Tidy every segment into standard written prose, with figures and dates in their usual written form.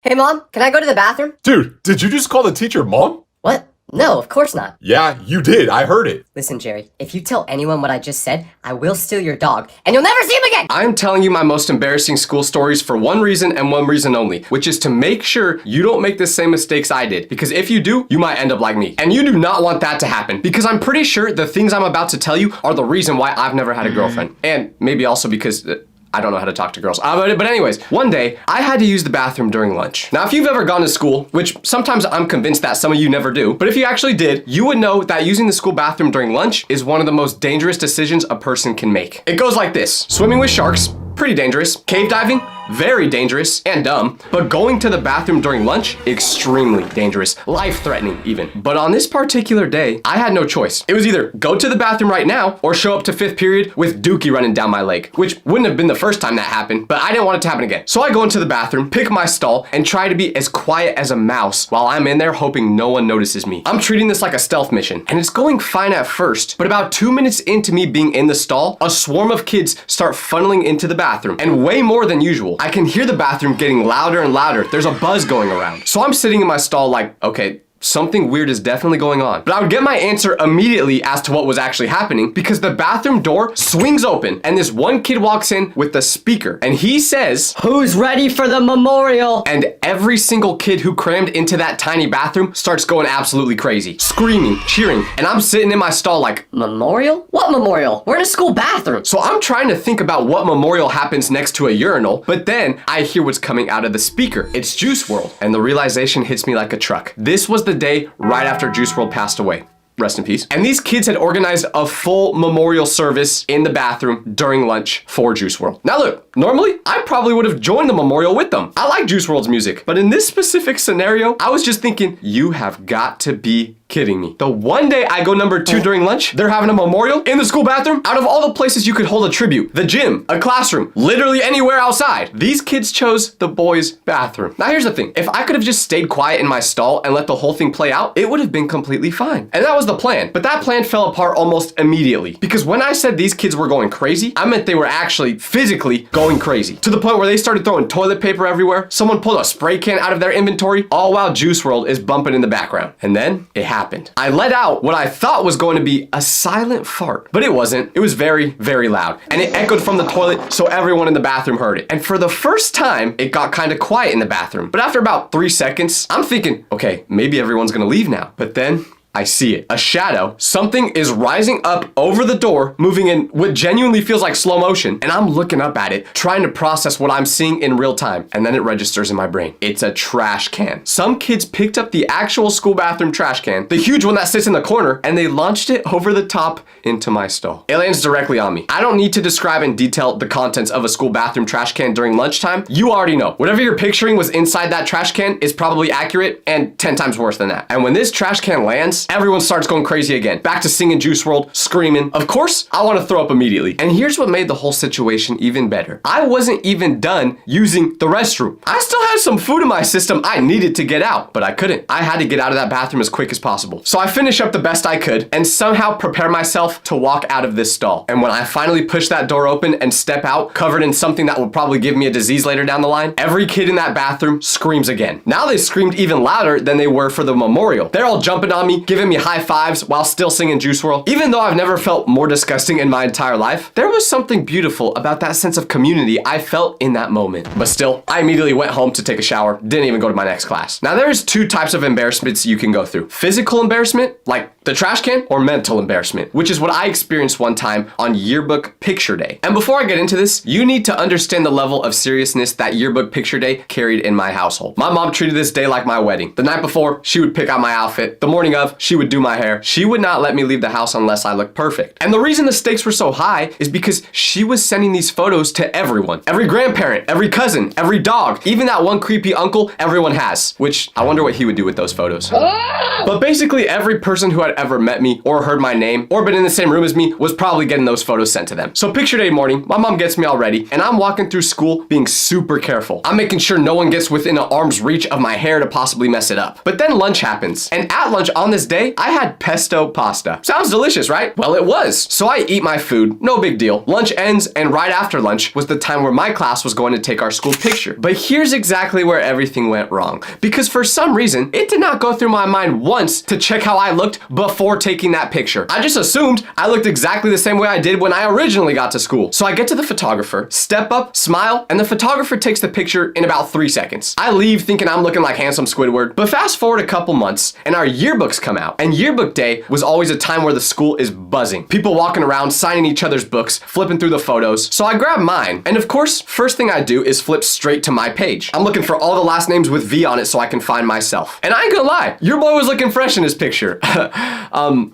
Hey, Mom, can I go to the bathroom? Dude, did you just call the teacher Mom? What? No, of course not. Yeah, you did. I heard it. Listen, Jerry, if you tell anyone what I just said, I will steal your dog, and you'll never see him again! I'm telling you my most embarrassing school stories for one reason and one reason only, which is to make sure you don't make the same mistakes I did. Because if you do, you might end up like me. And you do not want that to happen, because I'm pretty sure the things I'm about to tell you are the reason why I've never had a girlfriend. And maybe also because I don't know how to talk to girls. But anyways, one day I had to use the bathroom during lunch. Now, if you've ever gone to school, which sometimes I'm convinced that some of you never do, but if you actually did, you would know that using the school bathroom during lunch is one of the most dangerous decisions a person can make. It goes like this: swimming with sharks, pretty dangerous. Cave diving, very dangerous and dumb. But going to the bathroom during lunch, extremely dangerous, life-threatening even. But on this particular day, I had no choice. It was either go to the bathroom right now or show up to 5th period with Dookie running down my leg, which wouldn't have been the first time that happened, but I didn't want it to happen again. So I go into the bathroom, pick my stall, and try to be as quiet as a mouse while I'm in there hoping no one notices me. I'm treating this like a stealth mission, and it's going fine at first, but about 2 minutes into me being in the stall, a swarm of kids start funneling into the bathroom, and way more than usual. I can hear the bathroom getting louder and louder. There's a buzz going around. So I'm sitting in my stall like, okay, something weird is definitely going on. But I would get my answer immediately as to what was actually happening, because the bathroom door swings open and this one kid walks in with the speaker and he says, "Who's ready for the memorial?" And every single kid who crammed into that tiny bathroom starts going absolutely crazy, screaming, cheering, and I'm sitting in my stall like, Memorial? What memorial? We're in a school bathroom. so I'm trying to think about what memorial happens next to a urinal, but then I hear what's coming out of the speaker. It's Juice WRLD, and the realization hits me like a truck. This was the day right after Juice WRLD passed away. Rest in peace. And these kids had organized a full memorial service in the bathroom during lunch for Juice WRLD. Now look, normally I probably would have joined the memorial with them. I like Juice WRLD's music, but in this specific scenario, I was just thinking, you have got to be kidding me. The one day I go number 2 during lunch, they're having a memorial in the school bathroom. Out of all the places you could hold a tribute, the gym, a classroom, literally anywhere outside, these kids chose the boys' bathroom. Now here's the thing, if I could have just stayed quiet in my stall and let the whole thing play out, it would have been completely fine. And that was the plan, but that plan fell apart almost immediately, because when I said these kids were going crazy, I meant they were actually physically going crazy, to the point where they started throwing toilet paper everywhere. Someone pulled a spray can out of their inventory, all while Juice WRLD is bumping in the background. And then it happened. I let out what I thought was going to be a silent fart, but it wasn't. It was very, very loud, and it echoed from the toilet, so everyone in the bathroom heard it. And for the first time, it got kind of quiet in the bathroom. But after about 3 seconds, I'm thinking, okay, maybe everyone's gonna leave now. But then I see it. A shadow. Something is rising up over the door, moving in what genuinely feels like slow motion. And I'm looking up at it, trying to process what I'm seeing in real time. And then it registers in my brain. It's a trash can. Some kids picked up the actual school bathroom trash can, the huge one that sits in the corner, and they launched it over the top into my stall. It lands directly on me. I don't need to describe in detail the contents of a school bathroom trash can during lunchtime. You already know. Whatever you're picturing was inside that trash can is probably accurate and 10 times worse than that. And when this trash can lands, everyone starts going crazy again. Back to singing Juice WRLD, screaming. Of course, I want to throw up immediately. And here's what made the whole situation even better. I wasn't even done using the restroom. I still had some food in my system I needed to get out, but I couldn't. I had to get out of that bathroom as quick as possible. So I finish up the best I could and somehow prepare myself to walk out of this stall. And when I finally push that door open and step out, covered in something that will probably give me a disease later down the line, every kid in that bathroom screams again. Now they screamed even louder than they were for the memorial. They're all jumping on me, giving me high fives while still singing Juice WRLD. Even though I've never felt more disgusting in my entire life, there was something beautiful about that sense of community I felt in that moment. But still, I immediately went home to take a shower, didn't even go to my next class. Now there's 2 types of embarrassments you can go through. Physical embarrassment, like the trash can, or mental embarrassment, which is what I experienced one time on Yearbook Picture Day. And before I get into this, you need to understand the level of seriousness that Yearbook Picture Day carried in my household. My mom treated this day like my wedding. The night before, she would pick out my outfit. The morning of, she would do my hair. She would not let me leave the house unless I looked perfect. And the reason the stakes were so high is because she was sending these photos to everyone. Every grandparent, every cousin, every dog, even that one creepy uncle everyone has, which I wonder what he would do with those photos. But basically every person who had ever met me or heard my name or been in the same room as me was probably getting those photos sent to them. So picture day morning, my mom gets me all ready and I'm walking through school being super careful. I'm making sure no one gets within an arm's reach of my hair to possibly mess it up. But then lunch happens. And at lunch on this day, I had pesto pasta. Sounds delicious, right? Well, it was. So I eat my food, no big deal. Lunch ends, and right after lunch was the time where my class was going to take our school picture. But here's exactly where everything went wrong. Because for some reason, it did not go through my mind once to check how I looked before taking that picture. I just assumed I looked exactly the same way I did when I originally got to school. So I get to the photographer, step up, smile, and the photographer takes the picture in about 3 seconds. I leave thinking I'm looking like handsome Squidward, but fast forward a couple months and our yearbooks come out. And yearbook day was always a time where the school is buzzing. People walking around, signing each other's books, flipping through the photos. So I grab mine. And of course, first thing I do is flip straight to my page. I'm looking for all the last names with V on it so I can find myself. And I ain't gonna lie, your boy was looking fresh in his picture.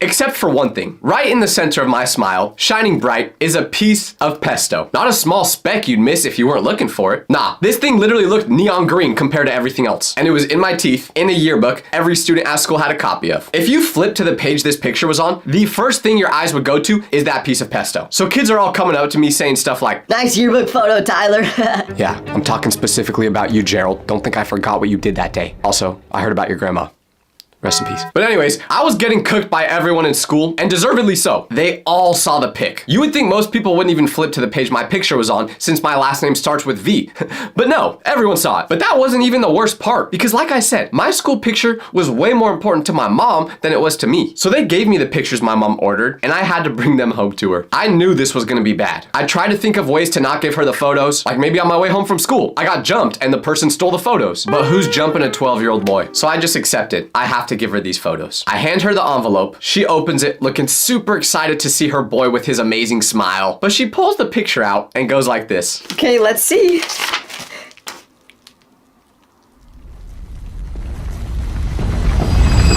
Except for one thing. Right in the center of my smile, shining bright, is a piece of pesto. Not a small speck you'd miss if you weren't looking for it. Nah, this thing literally looked neon green compared to everything else. And it was in my teeth, in a yearbook, every student at school had a copy of. If you flip to the page this picture was on, the first thing your eyes would go to is that piece of pesto. So kids are all coming up to me saying stuff like, Nice yearbook photo, Tyler. yeah, I'm talking specifically about you, Gerald. Don't think I forgot what you did that day. Also, I heard about your grandma. Rest in peace. But anyways, I was getting cooked by everyone in school, and deservedly so. They all saw the pic. You would think most people wouldn't even flip to the page my picture was on, since my last name starts with V. But no, everyone saw it. But that wasn't even the worst part, because like I said, my school picture was way more important to my mom than it was to me. So they gave me the pictures my mom ordered, and I had to bring them home to her. I knew this was gonna be bad. I tried to think of ways to not give her the photos, like maybe on my way home from school. I got jumped, and the person stole the photos. But who's jumping a 12-year-old boy? So I just accepted. I have to give her these photos. I hand her the envelope. She opens it, looking super excited to see her boy with his amazing smile. But she pulls the picture out and goes like this. Okay, let's see.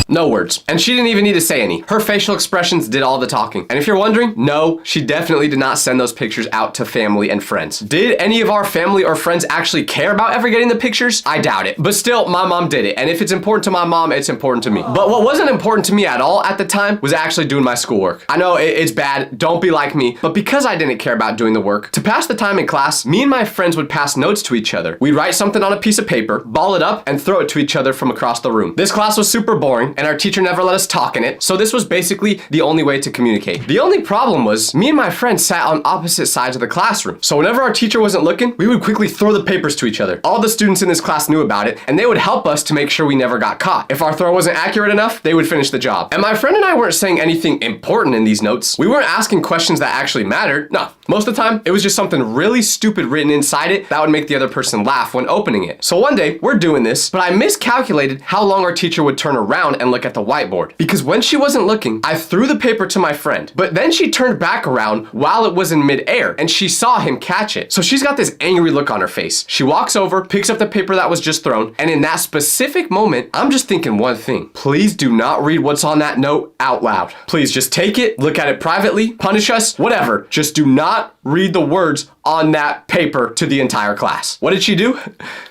No words. And she didn't even need to say any. Her facial expressions did all the talking. And if you're wondering, no, she definitely did not send those pictures out to family and friends. Did any of our family or friends actually care about ever getting the pictures? I doubt it. But still, my mom did it. And if it's important to my mom, it's important to me. But what wasn't important to me at all at the time was actually doing my schoolwork. I know it's bad. Don't be like me. But because I didn't care about doing the work, to pass the time in class, me and my friends would pass notes to each other. We'd write something on a piece of paper, ball it up, and throw it to each other from across the room. This class was super boring, and our teacher never let us talk in it, so this was basically the only way to communicate. The only problem was, me and my friends sat on opposite sides of the classroom, so whenever our teacher wasn't looking, we would quickly throw the papers to each other. All the students in this class knew about it, and they would help us to make sure we never got caught. If our throw wasn't accurate enough, they would finish the job. And my friend and I weren't saying anything important in these notes. We weren't asking questions that actually mattered. No, most of the time, it was just something really stupid written inside it that would make the other person laugh when opening it. So one day, we're doing this, but I miscalculated how long our teacher would turn around and look at the whiteboard. Because when she wasn't looking, I threw the paper to my friend, but then she turned back around while it was in midair and she saw him catch it. So she's got this angry look on her face. She walks over, picks up the paper that was just thrown, and in that specific moment, I'm just thinking one thing. Please do not read what's on that note out loud. Please just take it, look at it privately, punish us, whatever. Just do not read the words on that paper to the entire class. What did she do?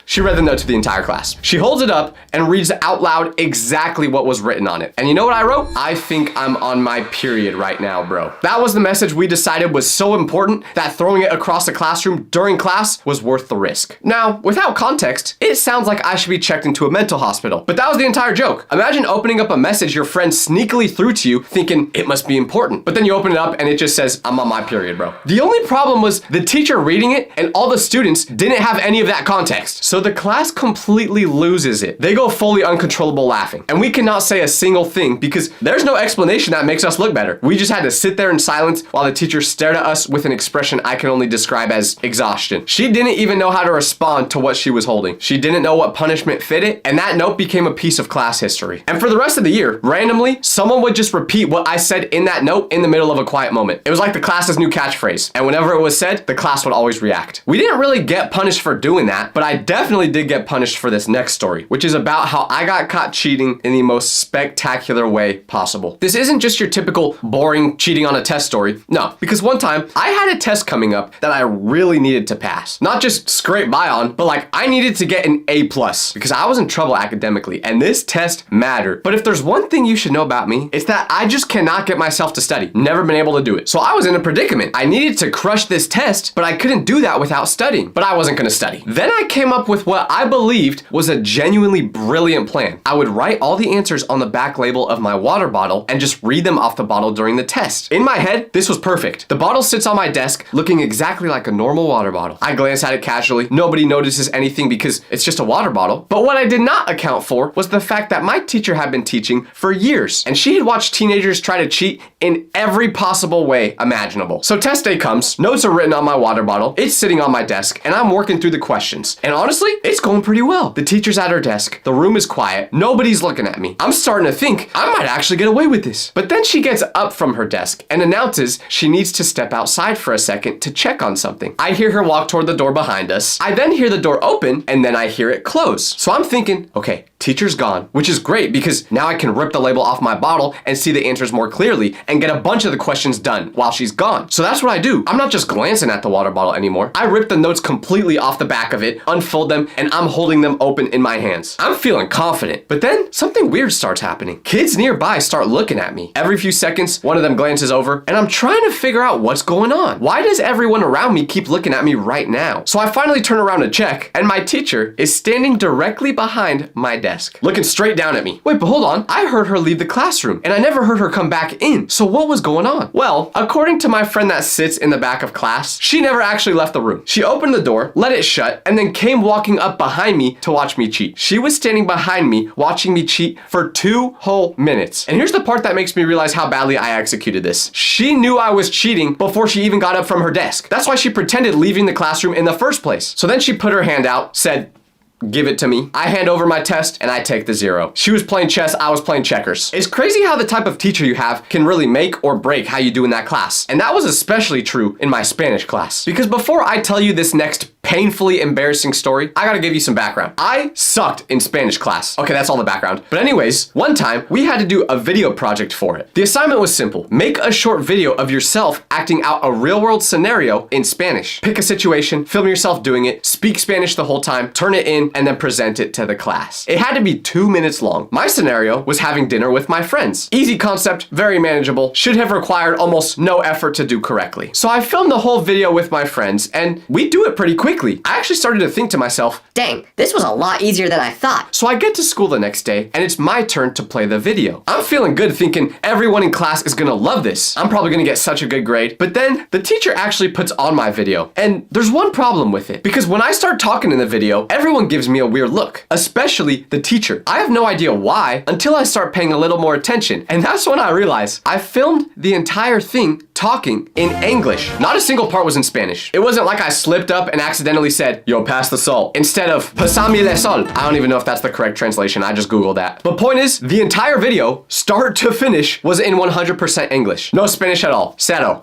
She read the note to the entire class. She holds it up and reads out loud exactly what was written on it. And you know what I wrote? I think I'm on my period right now, bro. That was the message we decided was so important that throwing it across the classroom during class was worth the risk. Now, without context, it sounds like I should be checked into a mental hospital, but that was the entire joke. Imagine opening up a message your friend sneakily threw to you thinking it must be important, but then you open it up and it just says, I'm on my period, bro. The only problem was the teacher reading it and all the students didn't have any of that context. So the class completely loses it. They go fully uncontrollable laughing. And we cannot say a single thing because there's no explanation that makes us look better. We just had to sit there in silence while the teacher stared at us with an expression I can only describe as exhaustion. She didn't even know how to respond to what she was holding. She didn't know what punishment fit it, and that note became a piece of class history. And for the rest of the year, randomly, someone would just repeat what I said in that note in the middle of a quiet moment. It was like the class's new catchphrase. And whenever it was said, the class would always react. We didn't really get punished for doing that, but I definitely did get punished for this next story, which is about how I got caught cheating in the most spectacular way possible. This isn't just your typical boring cheating on a test story. No, because one time I had a test coming up that I really needed to pass. Not just scrape by on, but like I needed to get an A+ because I was in trouble academically and this test mattered. But if there's one thing you should know about me, it's that I just cannot get myself to study. Never been able to do it. So I was in a predicament. I needed to crush this test, but I couldn't do that without studying. But I wasn't gonna study. Then I came up with what I believed was a genuinely brilliant plan. I would write all the answers on the back label of my water bottle and just read them off the bottle during the test. In my head, this was perfect. The bottle sits on my desk looking exactly like a normal water bottle. I glance at it casually. Nobody notices anything because it's just a water bottle. But what I did not account for was the fact that my teacher had been teaching for years, and she had watched teenagers try to cheat in every possible way imaginable. So test day comes, notes are written on my water bottle, it's sitting on my desk, and I'm working through the questions. And honestly, it's going pretty well. The teacher's at her desk, the room is quiet, nobody's looking at me. I'm starting to think I might actually get away with this. But then she gets up from her desk and announces she needs to step outside for a second to check on something. I hear her walk toward the door behind us. I then hear the door open, and then I hear it close. So I'm thinking, okay, teacher's gone, which is great because now I can rip the label off my bottle and see the answers more clearly and get a bunch of the questions done while she's gone. So that's what I do. I'm not just glancing at the water bottle anymore. I rip the notes completely off the back of it, unfold them, and I'm holding them open in my hands. I'm feeling confident, but then something weird starts happening. Kids nearby start looking at me. Every few seconds, one of them glances over, and I'm trying to figure out what's going on. Why does everyone around me keep looking at me right now? So I finally turn around to check, and my teacher is standing directly behind my desk, looking straight down at me. Wait, but hold on. I heard her leave the classroom, and I never heard her come back in. So what was going on? Well, according to my friend that sits in the back of class, she never actually left the room. She opened the door, let it shut, and then came walking up behind me to watch me cheat. She was standing behind me, watching me cheat for 2 whole minutes. And here's the part that makes me realize how badly I executed this. She knew I was cheating before she even got up from her desk. That's why she pretended leaving the classroom in the first place. So then she put her hand out, said, "Give it to me." I hand over my test and I take the 0. She was playing chess, I was playing checkers. It's crazy how the type of teacher you have can really make or break how you do in that class. And that was especially true in my Spanish class. Because before I tell you this next painfully embarrassing story, I gotta give you some background. I sucked in Spanish class. Okay, that's all the background. But anyways, one time we had to do a video project for it. The assignment was simple. Make a short video of yourself acting out a real world scenario in Spanish. Pick a situation, film yourself doing it, speak Spanish the whole time, turn it in, and then present it to the class. It had to be 2 minutes long. My scenario was having dinner with my friends. Easy concept, very manageable, should have required almost no effort to do correctly. So I filmed the whole video with my friends, and we do it pretty quickly. I actually started to think to myself, Dang, this was a lot easier than I thought. so I get to school the next day, and it's my turn to play the video. I'm feeling good thinking everyone in class is gonna love this. I'm probably gonna get such a good grade. But then the teacher actually puts on my video. And there's one problem with it. Because when I start talking in the video, everyone gives me a weird look. Especially the teacher. I have no idea why until I start paying a little more attention. And that's when I realize I filmed the entire thing talking in English. Not a single part was in Spanish. It wasn't like I slipped up and accidentally said, "Yo, pass the salt," instead of "Pasame le sol." I don't even know if that's the correct translation. I just Googled that. But point is, the entire video, start to finish, was in 100% English. No Spanish at all. Cero.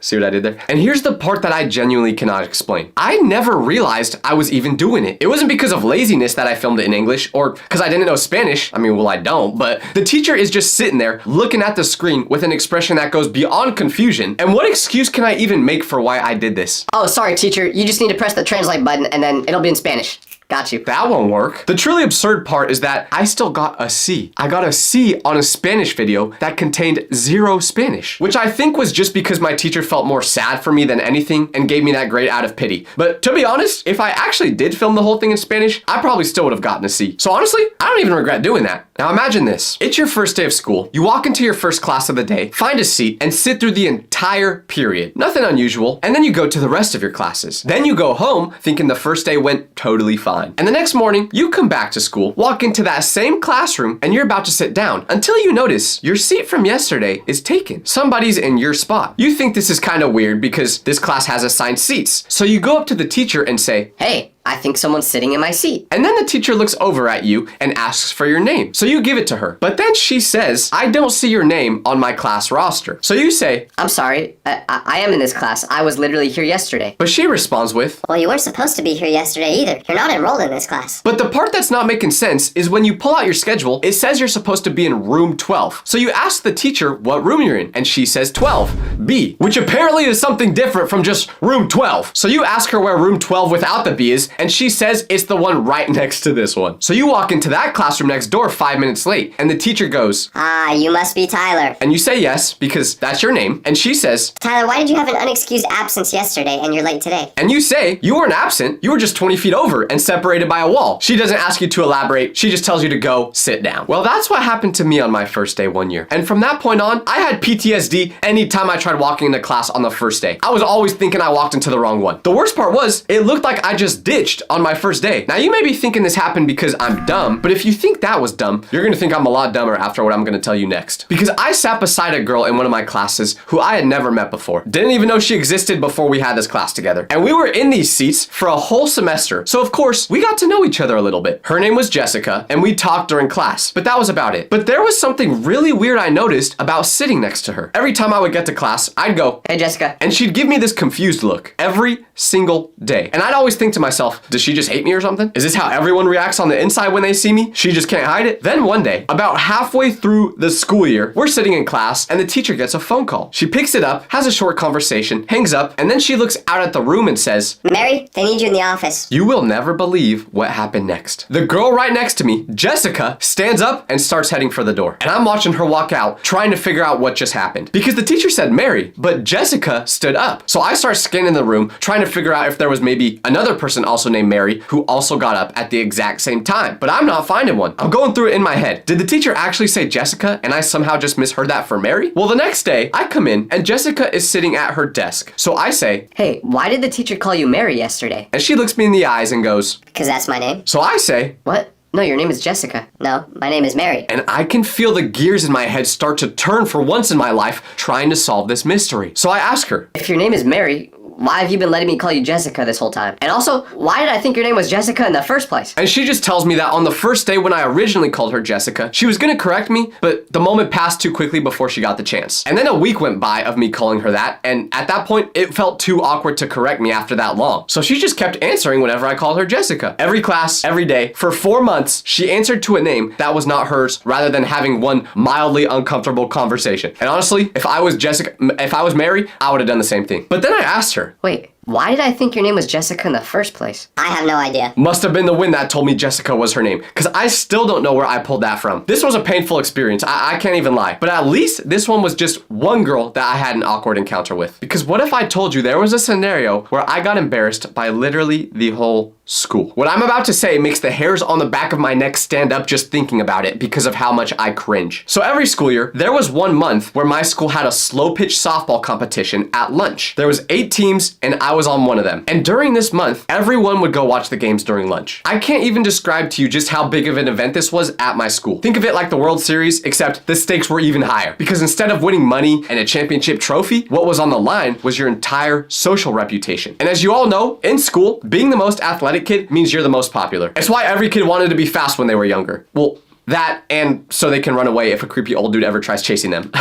See what I did there? And here's the part that I genuinely cannot explain. I never realized I was even doing it. It wasn't because of laziness that I filmed it in English or because I didn't know Spanish. I mean, well, I don't, but the teacher is just sitting there looking at the screen with an expression that goes beyond confusion. And what excuse can I even make for why I did this? Oh, sorry, teacher. You just need to press the translate button and then it'll be in Spanish. Got you. That won't work. The truly absurd part is that I still got a C. I got a C on a Spanish video that contained 0 Spanish, which I think was just because my teacher felt more sad for me than anything and gave me that grade out of pity. But to be honest, if I actually did film the whole thing in Spanish, I probably still would have gotten a C. So honestly, I don't even regret doing that. Now imagine this. It's your first day of school. You walk into your first class of the day, find a seat, and sit through the entire period. Nothing unusual. And then you go to the rest of your classes. Then you go home thinking the first day went totally fine. And the next morning, you come back to school, walk into that same classroom, and you're about to sit down until you notice your seat from yesterday is taken. Somebody's in your spot. You think this is kind of weird because this class has assigned seats. So you go up to the teacher and say, Hey, I think someone's sitting in my seat. and then the teacher looks over at you and asks for your name. So you give it to her. But then she says, "I don't see your name on my class roster." So you say, I'm sorry. I am in this class. I was literally here yesterday. but she responds with, Well, you weren't supposed to be here yesterday either. You're not enrolled in this class. but the part that's not making sense is when you pull out your schedule, it says you're supposed to be in room 12. So you ask the teacher what room you're in, and she says 12B, which apparently is something different from just room 12. So you ask her where room 12 without the B is, and she says it's the one right next to this one. So you walk into that classroom next door 5 minutes late, and the teacher goes, Ah, you must be Tyler. and you say yes, because that's your name, and she says, Tyler, why did you have an unexcused absence yesterday and you're late today? and you say, you weren't absent, you were just 20 feet over and separated by a wall. She doesn't ask you to elaborate, she just tells you to go sit down. Well, that's what happened to me on my first day one year. And from that point on, I had PTSD anytime I tried walking into class on the first day. I was always thinking I walked into the wrong one. The worst part was, it looked like I just ditched on my first day. Now you may be thinking this happened because I'm dumb, but if you think that was dumb, you're gonna think I'm a lot dumber after what I'm gonna tell you next. Because I sat beside a girl in one of my classes who I had never met before. Didn't even know she existed before we had this class together. And we were in these seats for a whole semester. So of course, we got to know each other a little bit. Her name was Jessica, and we talked during class, but that was about it. But there was something really weird I noticed about sitting next to her. Every time I would get to class, I'd go, Hey, Jessica. and she'd give me this confused look every single day. And I'd always think to myself, does she just hate me or something? Is this how everyone reacts on the inside when they see me? She just can't hide it? Then one day, about halfway through the school year, we're sitting in class and the teacher gets a phone call. She picks it up, has a short conversation, hangs up, and then she looks out at the room and says, Mary, they need you in the office. you will never believe what happened next. The girl right next to me, Jessica, stands up and starts heading for the door. And I'm watching her walk out, trying to figure out what just happened. Because the teacher said Mary, but Jessica stood up. So I start scanning the room, trying to figure out if there was maybe another person also named Mary who also got up at the exact same time. But I'm not finding one. I'm going through it in my head. Did the teacher actually say Jessica and I somehow just misheard that for Mary? Well, the next day, I come in and Jessica is sitting at her desk. So I say, Hey, why did the teacher call you Mary yesterday? and she looks me in the eyes and goes, Because that's my name. so I say, What? No, your name is Jessica. No, my name is Mary. and I can feel the gears in my head start to turn for once in my life trying to solve this mystery. So I ask her, If your name is Mary, why have you been letting me call you Jessica this whole time? And also, why did I think your name was Jessica in the first place? and she just tells me that on the first day when I originally called her Jessica, she was gonna correct me, but the moment passed too quickly before she got the chance. And then a week went by of me calling her that, and at that point, it felt too awkward to correct me after that long. So she just kept answering whenever I called her Jessica. Every class, every day, for 4 months, she answered to a name that was not hers, rather than having one mildly uncomfortable conversation. And honestly, if I was Mary, I would have done the same thing. But then I asked her, Wait, why did I think your name was Jessica in the first place? I have no idea. must have been the wind that told me Jessica was her name, because I still don't know where I pulled that from. This was a painful experience, I can't even lie. But at least this one was just one girl that I had an awkward encounter with. Because what if I told you there was a scenario where I got embarrassed by literally the whole school? What I'm about to say makes the hairs on the back of my neck stand up just thinking about it because of how much I cringe. So every school year, there was 1 month where my school had a slow pitch softball competition at lunch. There was 8 teams and I was on one of them. And during this month, everyone would go watch the games during lunch. I can't even describe to you just how big of an event this was at my school. Think of it like the World Series, except the stakes were even higher. Because instead of winning money and a championship trophy, what was on the line was your entire social reputation. And as you all know, in school, being the most athletic kid means you're the most popular. It's why every kid wanted to be fast when they were younger. Well, that and so they can run away if a creepy old dude ever tries chasing them.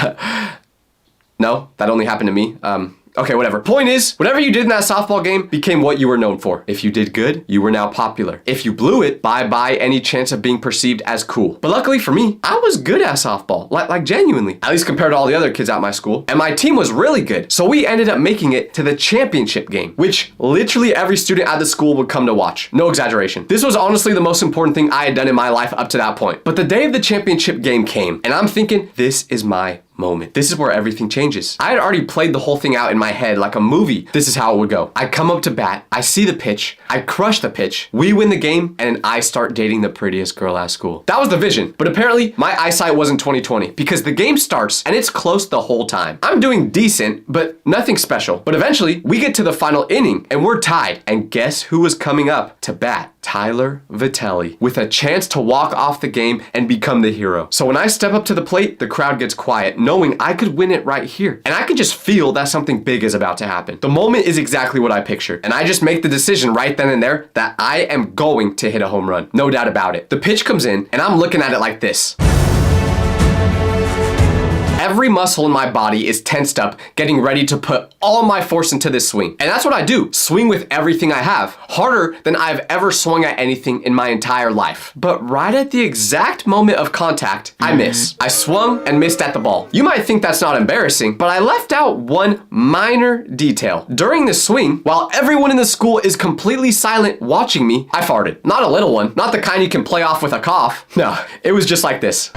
No, that only happened to me. Okay, whatever. Point is, whatever you did in that softball game became what you were known for. If you did good, you were now popular. If you blew it, bye-bye any chance of being perceived as cool. But luckily for me, I was good at softball, like genuinely, at least compared to all the other kids at my school. And my team was really good. So we ended up making it to the championship game, which literally every student at the school would come to watch. No exaggeration. This was honestly the most important thing I had done in my life up to that point. But the day of the championship game came, and I'm thinking, this is my moment. This is where everything changes. I had already played the whole thing out in my head like a movie. This is how it would go. I come up to bat, I see the pitch, I crush the pitch, we win the game, and I start dating the prettiest girl at school. That was the vision, but apparently my eyesight wasn't 20/20 because the game starts and it's close the whole time. I'm doing decent, but nothing special. But eventually we get to the final inning and we're tied. And guess who was coming up to bat? Tyler Vitelli, with a chance to walk off the game and become the hero. So when I step up to the plate, the crowd gets quiet, knowing I could win it right here. And I could just feel that something big is about to happen. The moment is exactly what I pictured. And I just make the decision right then and there that I am going to hit a home run. No doubt about it. The pitch comes in and I'm looking at it like this. Every muscle in my body is tensed up, getting ready to put all my force into this swing. And that's what I do, swing with everything I have, harder than I've ever swung at anything in my entire life. But right at the exact moment of contact, I miss. I swung and missed at the ball. You might think that's not embarrassing, but I left out one minor detail. During the swing, while everyone in the school is completely silent watching me, I farted. Not a little one, not the kind you can play off with a cough. No, it was just like this.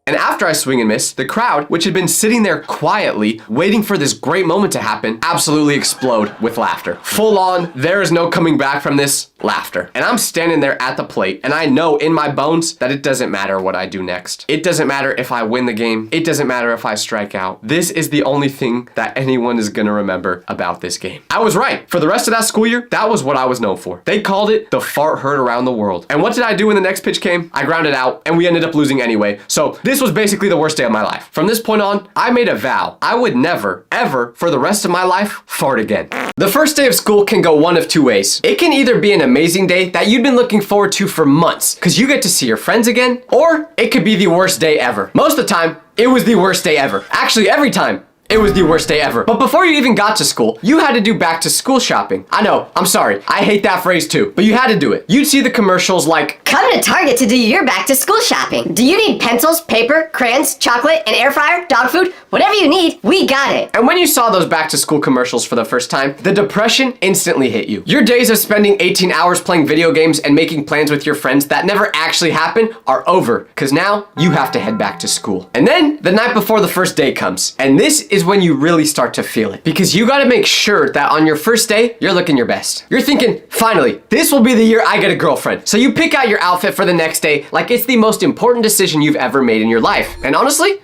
And after I swing and miss, the crowd, which had been sitting there quietly, waiting for this great moment to happen, absolutely explode with laughter. Full on, there is no coming back from this laughter. And I'm standing there at the plate, and I know in my bones that it doesn't matter what I do next. It doesn't matter if I win the game. It doesn't matter if I strike out. This is the only thing that anyone is gonna remember about this game. I was right. For the rest of that school year, that was what I was known for. They called it the fart heard around the world. And what did I do when the next pitch came? I grounded out, and we ended up losing anyway. So this was basically the worst day of my life. From this point on, I made a vow. I would never, ever, for the rest of my life, fart again. The first day of school can go one of two ways. It can either be an amazing day that you've been looking forward to for months, because you get to see your friends again, or it could be the worst day ever. Most of the time, it was the worst day ever. Actually, every time. It was the worst day ever. But before you even got to school, you had to do back to school shopping. I know, I'm sorry. I hate that phrase too, but you had to do it. You'd see the commercials like, come to Target to do your back to school shopping. Do you need pencils, paper, crayons, chocolate, an air fryer, dog food? Whatever you need, we got it. And when you saw those back to school commercials for the first time, the depression instantly hit you. Your days of spending 18 hours playing video games and making plans with your friends that never actually happen are over, because now you have to head back to school. And then the night before the first day comes, and this is when you really start to feel it, because you got to make sure that on your first day, you're looking your best. You're thinking, finally, this will be the year I get a girlfriend. So you pick out your outfit for the next day like it's the most important decision you've ever made in your life. And honestly,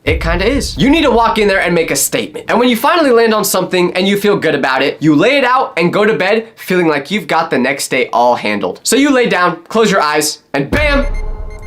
it kinda is. You need to walk in there and make a statement. And when you finally land on something and you feel good about it, you lay it out and go to bed feeling like you've got the next day all handled. So you lay down, close your eyes, and bam!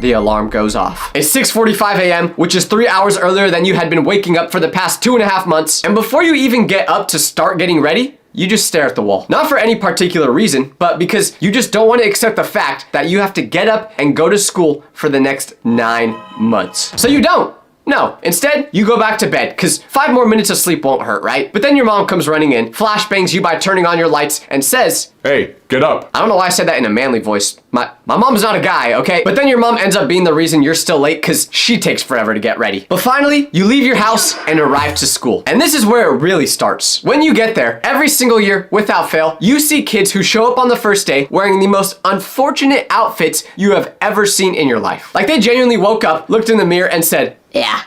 The alarm goes off. It's 6:45 a.m., which is 3 hours earlier than you had been waking up for the past 2.5 months. And before you even get up to start getting ready, you just stare at the wall. Not for any particular reason, but because you just don't want to accept the fact that you have to get up and go to school for the next 9 months. So you don't. No, instead, you go back to bed, because 5 more minutes of sleep won't hurt, right? But then your mom comes running in, flashbangs you by turning on your lights, and says, Hey, get up. I don't know why I said that in a manly voice. My mom's not a guy, okay? But then your mom ends up being the reason you're still late, because she takes forever to get ready. But finally, you leave your house and arrive to school. And this is where it really starts. When you get there, every single year, without fail, you see kids who show up on the first day wearing the most unfortunate outfits you have ever seen in your life. Like they genuinely woke up, looked in the mirror, and said, Yeah,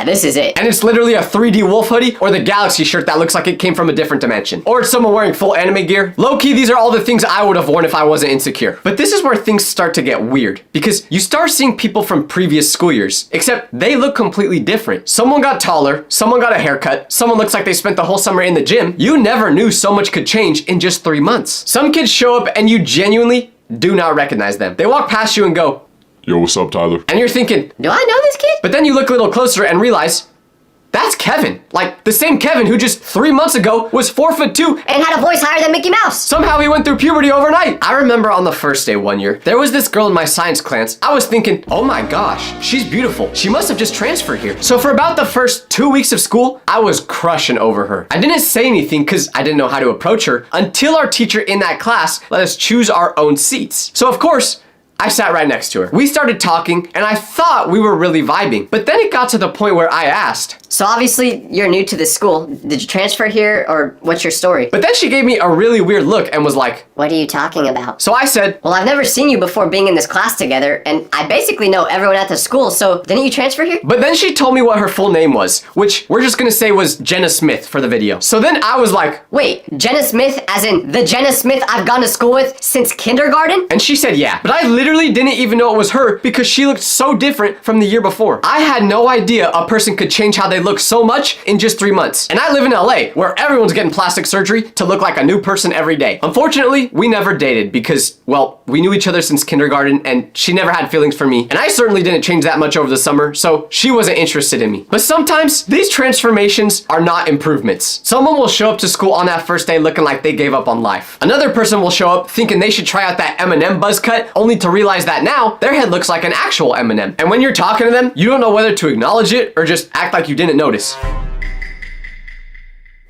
this is it. and it's literally a 3D wolf hoodie or the Galaxy shirt that looks like it came from a different dimension. Or it's someone wearing full anime gear. Low-key, these are all the things I would have worn if I wasn't insecure. But this is where things start to get weird, because you start seeing people from previous school years, except they look completely different. Someone got taller, someone got a haircut, someone looks like they spent the whole summer in the gym. You never knew so much could change in just 3 months. Some kids show up and you genuinely do not recognize them. They walk past you and go, Yo, what's up, Tyler? and you're thinking, Do I know this kid? but then you look a little closer and realize, that's Kevin. Like, the same Kevin who just 3 months ago was 4'2" And had a voice higher than Mickey Mouse. somehow he went through puberty overnight. I remember on the first day one year, there was this girl in my science class. I was thinking, oh my gosh, she's beautiful. She must have just transferred here. So for about the first 2 weeks of school, I was crushing over her. I didn't say anything because I didn't know how to approach her until our teacher in that class let us choose our own seats. So of course, I sat right next to her. We started talking, and I thought we were really vibing. But then it got to the point where I asked, So obviously, you're new to this school. Did you transfer here, or what's your story? but then she gave me a really weird look and was like, What are you talking about? so I said, Well, I've never seen you before being in this class together, and I basically know everyone at the school, so didn't you transfer here? but then she told me what her full name was, which we're just gonna say was Jenna Smith for the video. So then I was like, Wait, Jenna Smith, as in the Jenna Smith I've gone to school with since kindergarten? and she said yeah. But I literally didn't even know it was her because she looked so different from the year before. I had no idea a person could change how they look so much in just 3 months. And I live in LA, where everyone's getting plastic surgery to look like a new person every day. Unfortunately, we never dated because, well, we knew each other since kindergarten and she never had feelings for me. And I certainly didn't change that much over the summer, so she wasn't interested in me. But sometimes these transformations are not improvements. Someone will show up to school on that first day looking like they gave up on life. Another person will show up thinking they should try out that Eminem buzz cut, only to realize that now their head looks like an actual M&M. And when you're talking to them, you don't know whether to acknowledge it or just act like you didn't notice.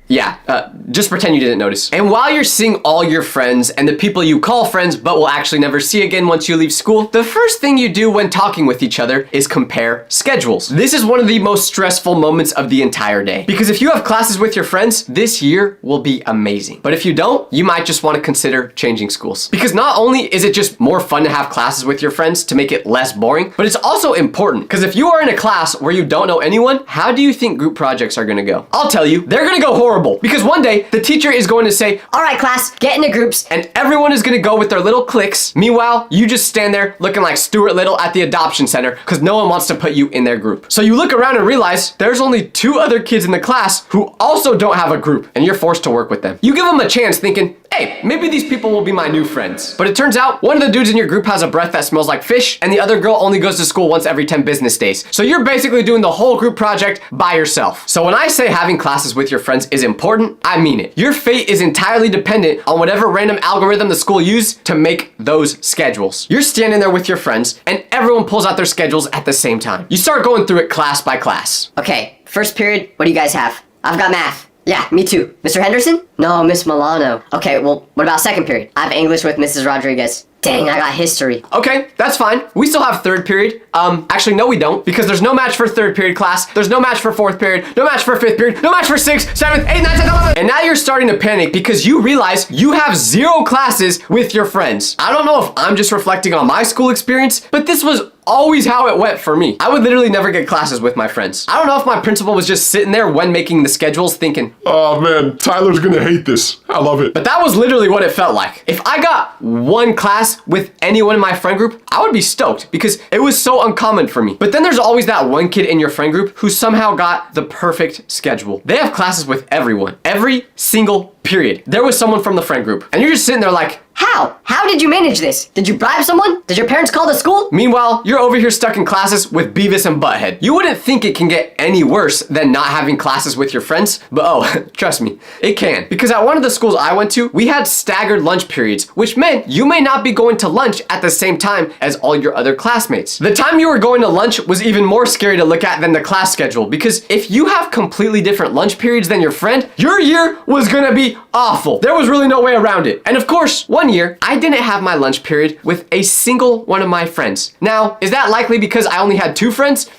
Yeah, just pretend you didn't notice. And while you're seeing all your friends and the people you call friends but will actually never see again once you leave school, the first thing you do when talking with each other is compare schedules. This is one of the most stressful moments of the entire day. Because if you have classes with your friends, this year will be amazing. But if you don't, you might just want to consider changing schools. Because not only is it just more fun to have classes with your friends to make it less boring, but it's also important. Because if you are in a class where you don't know anyone, how do you think group projects are going to go? I'll tell you, they're going to go horrible. Because one day, the teacher is going to say, All right, class, get into groups. and everyone is going to go with their little cliques. Meanwhile, you just stand there looking like Stuart Little at the adoption center because no one wants to put you in their group. So you look around and realize there's only 2 other kids in the class who also don't have a group, and you're forced to work with them. You give them a chance thinking, hey, maybe these people will be my new friends. But it turns out one of the dudes in your group has a breath that smells like fish, and the other girl only goes to school once every 10 business days. So you're basically doing the whole group project by yourself. So when I say having classes with your friends is important, I mean it. Your fate is entirely dependent on whatever random algorithm the school used to make those schedules. You're standing there with your friends, and everyone pulls out their schedules at the same time. You start going through it class by class. Okay, first period, what do you guys have? I've got math. Yeah, me too. Mr. Henderson? No, Miss Milano. Okay, well, what about second period? I have English with Mrs. Rodriguez. Dang, I got history. Okay, that's fine. We still have third period. Actually, no, we don't, because there's no match for third period class. There's no match for fourth period, no match for fifth period, no match for 6th, 7th, 8th, 9th, 10th, 11th. And now you're starting to panic because you realize you have 0 classes with your friends. I don't know if I'm just reflecting on my school experience, but this was always how it went for me. I would literally never get classes with my friends. I don't know if my principal was just sitting there when making the schedules thinking, Oh man, Tyler's gonna hate this. I love it. but that was literally what it felt like. If I got 1 class with anyone in my friend group, I would be stoked because it was so uncommon for me. But then there's always that one kid in your friend group who somehow got the perfect schedule. They have classes with everyone, every single period. There was someone from the friend group, and you're just sitting there like, How? How did you manage this? Did you bribe someone? Did your parents call the school? meanwhile, you're over here stuck in classes with Beavis and Butthead. You wouldn't think it can get any worse than not having classes with your friends, but oh, trust me, it can. Because at one of the schools I went to, we had staggered lunch periods, which meant you may not be going to lunch at the same time as all your other classmates. The time you were going to lunch was even more scary to look at than the class schedule, because if you have completely different lunch periods than your friend, your year was gonna be awful. There was really no way around it. And of course, one year, I didn't have my lunch period with a single one of my friends. Now, is that likely because I only had 2 friends?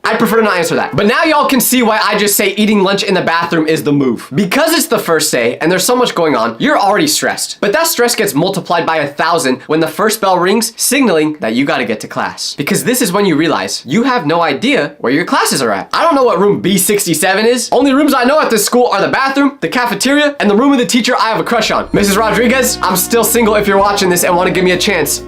I'd prefer to not answer that. But now y'all can see why I just say eating lunch in the bathroom is the move. Because it's the first day and there's so much going on, you're already stressed. But that stress gets multiplied by 1,000 when the first bell rings, signaling that you gotta get to class. Because this is when you realize you have no idea where your classes are at. I don't know what room B67 is. Only rooms I know at this school are the bathroom, the cafeteria, and the room of the teacher I have a crush on. Mrs. Rodriguez, I'm still single if you're watching this and wanna give me a chance.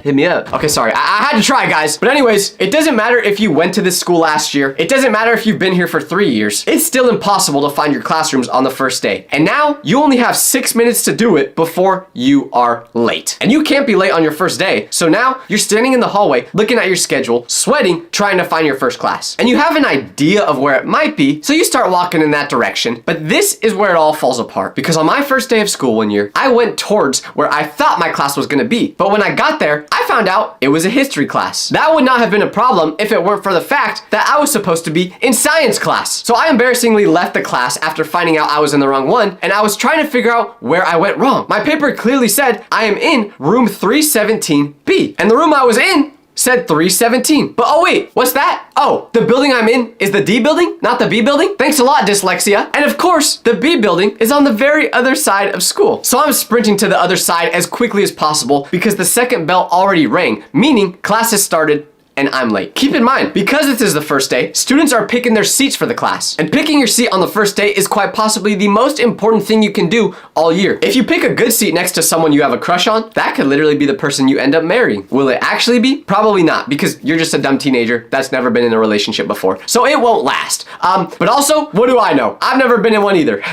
Hit me up. Okay, sorry, I had to try, guys. But anyways, it doesn't matter if you went to this school last year. It doesn't matter if you've been here for 3 years. It's still impossible to find your classrooms on the first day. And now you only have 6 minutes to do it before you are late. And you can't be late on your first day. So now you're standing in the hallway, looking at your schedule, sweating, trying to find your first class. And you have an idea of where it might be, so you start walking in that direction. But this is where it all falls apart. Because on my first day of school one year, I went towards where I thought my class was gonna be. But when I got there, I found out it was a history class. That would not have been a problem if it weren't for the fact that I was supposed to be in science class. So I embarrassingly left the class after finding out I was in the wrong one, and I was trying to figure out where I went wrong. My paper clearly said I am in room 317B, and the room I was in said 317. But oh wait, what's that? Oh, the building I'm in is the D building, not the B building? Thanks a lot, dyslexia. And of course, the B building is on the very other side of school. So I'm sprinting to the other side as quickly as possible because the second bell already rang, meaning class has started and I'm late. Keep in mind, because this is the first day, students are picking their seats for the class. And picking your seat on the first day is quite possibly the most important thing you can do all year. If you pick a good seat next to someone you have a crush on, that could literally be the person you end up marrying. Will it actually be? Probably not, because you're just a dumb teenager that's never been in a relationship before. So it won't last. But also, what do I know? I've never been in one either.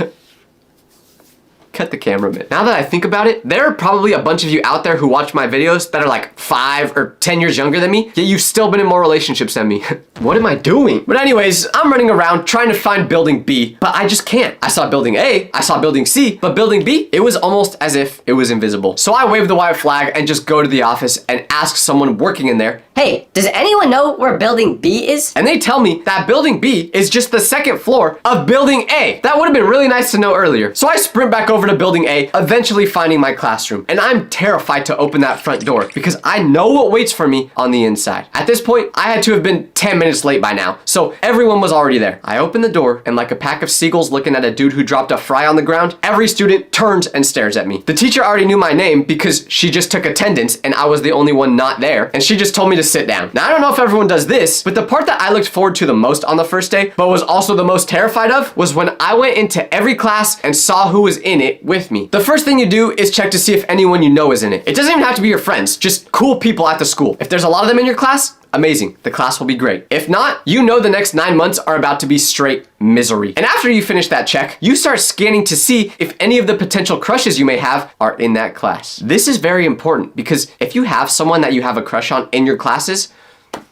Cut the cameraman. Now that I think about it, there are probably a bunch of you out there who watch my videos that are like 5 or 10 years younger than me, yet you've still been in more relationships than me. What am I doing? But anyways, I'm running around trying to find building B, but I just can't. I saw building A, I saw building C, but building B, it was almost as if it was invisible. So I wave the white flag and just go to the office and ask someone working in there, Hey, does anyone know where building B is? and they tell me that building B is just the second floor of building A. That would have been really nice to know earlier. So I sprint back over to building A, eventually finding my classroom. And I'm terrified to open that front door because I know what waits for me on the inside. At this point, I had to have been 10 minutes late by now. So everyone was already there. I open the door and like a pack of seagulls looking at a dude who dropped a fry on the ground, every student turns and stares at me. The teacher already knew my name because she just took attendance and I was the only one not there. And she just told me to sit down. Now, I don't know if everyone does this, but the part that I looked forward to the most on the first day, but was also the most terrified of, was when I went into every class and saw who was in it with me. The first thing you do is check to see if anyone you know is in it. It doesn't even have to be your friends, just cool people at the school. If there's a lot of them in your class, amazing. The class will be great. If not, you know the next 9 months are about to be straight misery. And after you finish that check, you start scanning to see if any of the potential crushes you may have are in that class. This is very important because if you have someone that you have a crush on in your classes,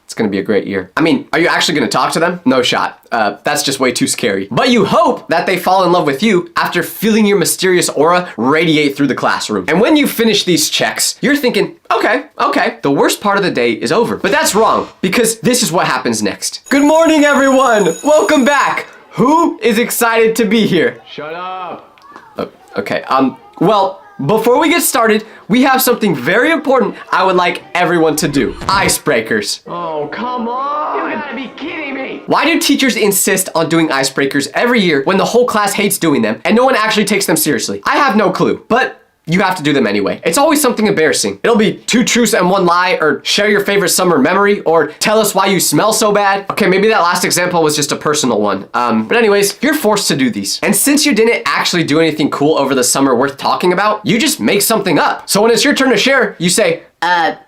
it's gonna be a great year. I mean, are you actually gonna talk to them? No shot. That's just way too scary. But you hope that they fall in love with you after feeling your mysterious aura radiate through the classroom. And when you finish these checks, you're thinking, okay, the worst part of the day is over. But that's wrong, because this is what happens next. Good morning, everyone. Welcome back. Who is excited to be here? Shut up. Okay, well, before we get started, we have something very important I would like everyone to do. Icebreakers. Oh, come on. You gotta be kidding me. Why do teachers insist on doing icebreakers every year when the whole class hates doing them and no one actually takes them seriously? I have no clue, but you have to do them anyway. It's always something embarrassing. It'll be 2 truths and 1 lie, or share your favorite summer memory, or tell us why you smell so bad. Okay, maybe that last example was just a personal one. But anyways, you're forced to do these. And since you didn't actually do anything cool over the summer worth talking about, you just make something up. So when it's your turn to share, you say, I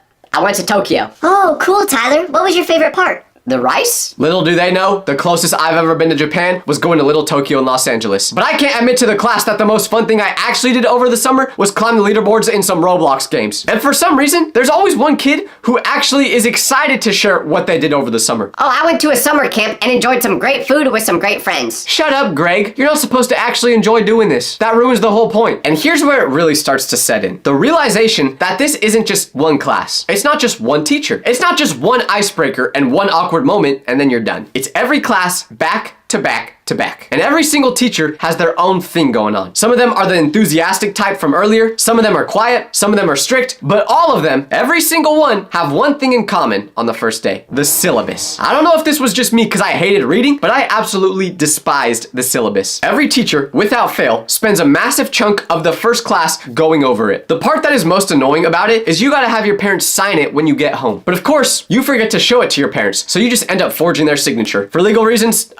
went to Tokyo. Oh, cool, Tyler. What was your favorite part? The rice? Little do they know, the closest I've ever been to Japan was going to Little Tokyo in Los Angeles. But I can't admit to the class that the most fun thing I actually did over the summer was climb the leaderboards in some Roblox games. And for some reason, there's always one kid who actually is excited to share what they did over the summer. Oh, I went to a summer camp and enjoyed some great food with some great friends. Shut up, Greg. You're not supposed to actually enjoy doing this. That ruins the whole point. And here's where it really starts to set in. The realization that this isn't just one class. It's not just one teacher. It's not just one icebreaker and one awkward moment and then you're done. It's every class back to back to back. And every single teacher has their own thing going on. Some of them are the enthusiastic type from earlier, some of them are quiet, some of them are strict, but all of them, every single one, have one thing in common on the first day: the syllabus. I don't know if this was just me because I hated reading, but I absolutely despised the syllabus. Every teacher, without fail, spends a massive chunk of the first class going over it. The part that is most annoying about it is you gotta have your parents sign it when you get home. But of course, you forget to show it to your parents, so you just end up forging their signature. For legal reasons,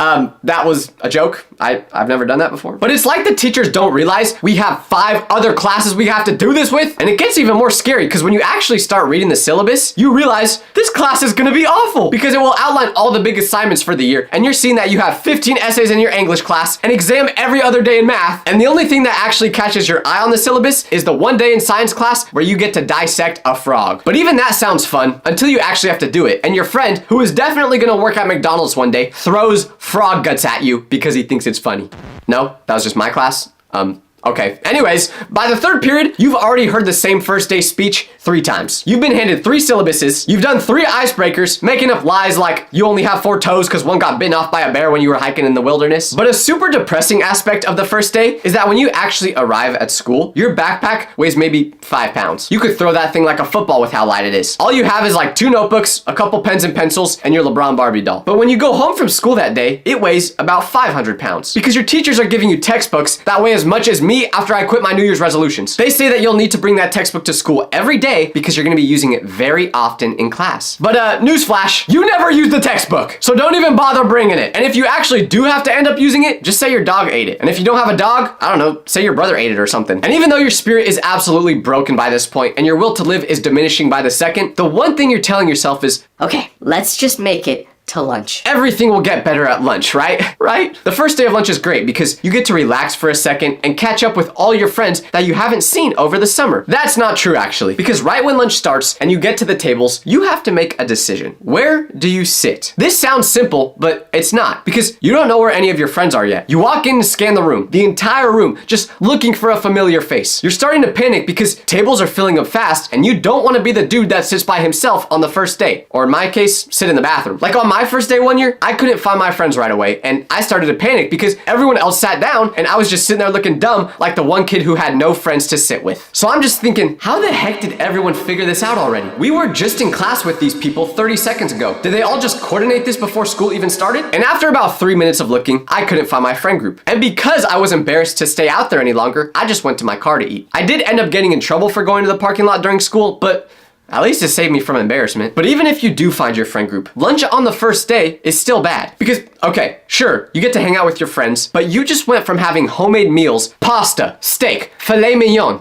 that was a joke. I've never done that before. But it's like the teachers don't realize we have 5 other classes we have to do this with. And it gets even more scary because when you actually start reading the syllabus, you realize this class is gonna be awful because it will outline all the big assignments for the year. And you're seeing that you have 15 essays in your English class, an exam every other day in math. And the only thing that actually catches your eye on the syllabus is the one day in science class where you get to dissect a frog. But even that sounds fun until you actually have to do it. And your friend, who is definitely gonna work at McDonald's one day, throws frog guts at you because he thinks it's funny. No, that was just my class. Okay. Anyways, by the 3rd period, you've already heard the same first day speech 3 times. You've been handed 3 syllabuses. You've done 3 icebreakers, making up lies like you only have 4 toes because one got bitten off by a bear when you were hiking in the wilderness. But a super depressing aspect of the first day is that when you actually arrive at school, your backpack weighs maybe 5 pounds. You could throw that thing like a football with how light it is. All you have is like 2 notebooks, a couple pens and pencils, and your LeBron Barbie doll. But when you go home from school that day, it weighs about 500 pounds because your teachers are giving you textbooks that weigh as much as me after I quit my New Year's resolutions. They say that you'll need to bring that textbook to school every day because you're gonna be using it very often in class. But newsflash, you never use the textbook, so don't even bother bringing it. And if you actually do have to end up using it, just say your dog ate it. And if you don't have a dog, I don't know, say your brother ate it or something. And even though your spirit is absolutely broken by this point and your will to live is diminishing by the second, the one thing you're telling yourself is, Okay, let's just make it to lunch. Everything will get better at lunch, right? Right? The first day of lunch is great because you get to relax for a second and catch up with all your friends that you haven't seen over the summer. That's not true actually, because right when lunch starts and you get to the tables, you have to make a decision. Where do you sit? This sounds simple, but it's not, because you don't know where any of your friends are yet. You walk in and scan the room, the entire room, just looking for a familiar face. You're starting to panic because tables are filling up fast and you don't want to be the dude that sits by himself on the first day. Or in my case, sit in the bathroom. Like on my first day one year, I couldn't find my friends right away and I started to panic because everyone else sat down and I was just sitting there looking dumb like the one kid who had no friends to sit with. So I'm just thinking, how the heck did everyone figure this out already? We were just in class with these people 30 seconds ago. Did they all just coordinate this before school even started? And after about 3 minutes of looking, I couldn't find my friend group. And because I was embarrassed to stay out there any longer, I just went to my car to eat. I did end up getting in trouble for going to the parking lot during school, but at least it saved me from embarrassment. But even if you do find your friend group, lunch on the first day is still bad. Because, okay, sure, you get to hang out with your friends, but you just went from having homemade meals, pasta, steak, filet mignon.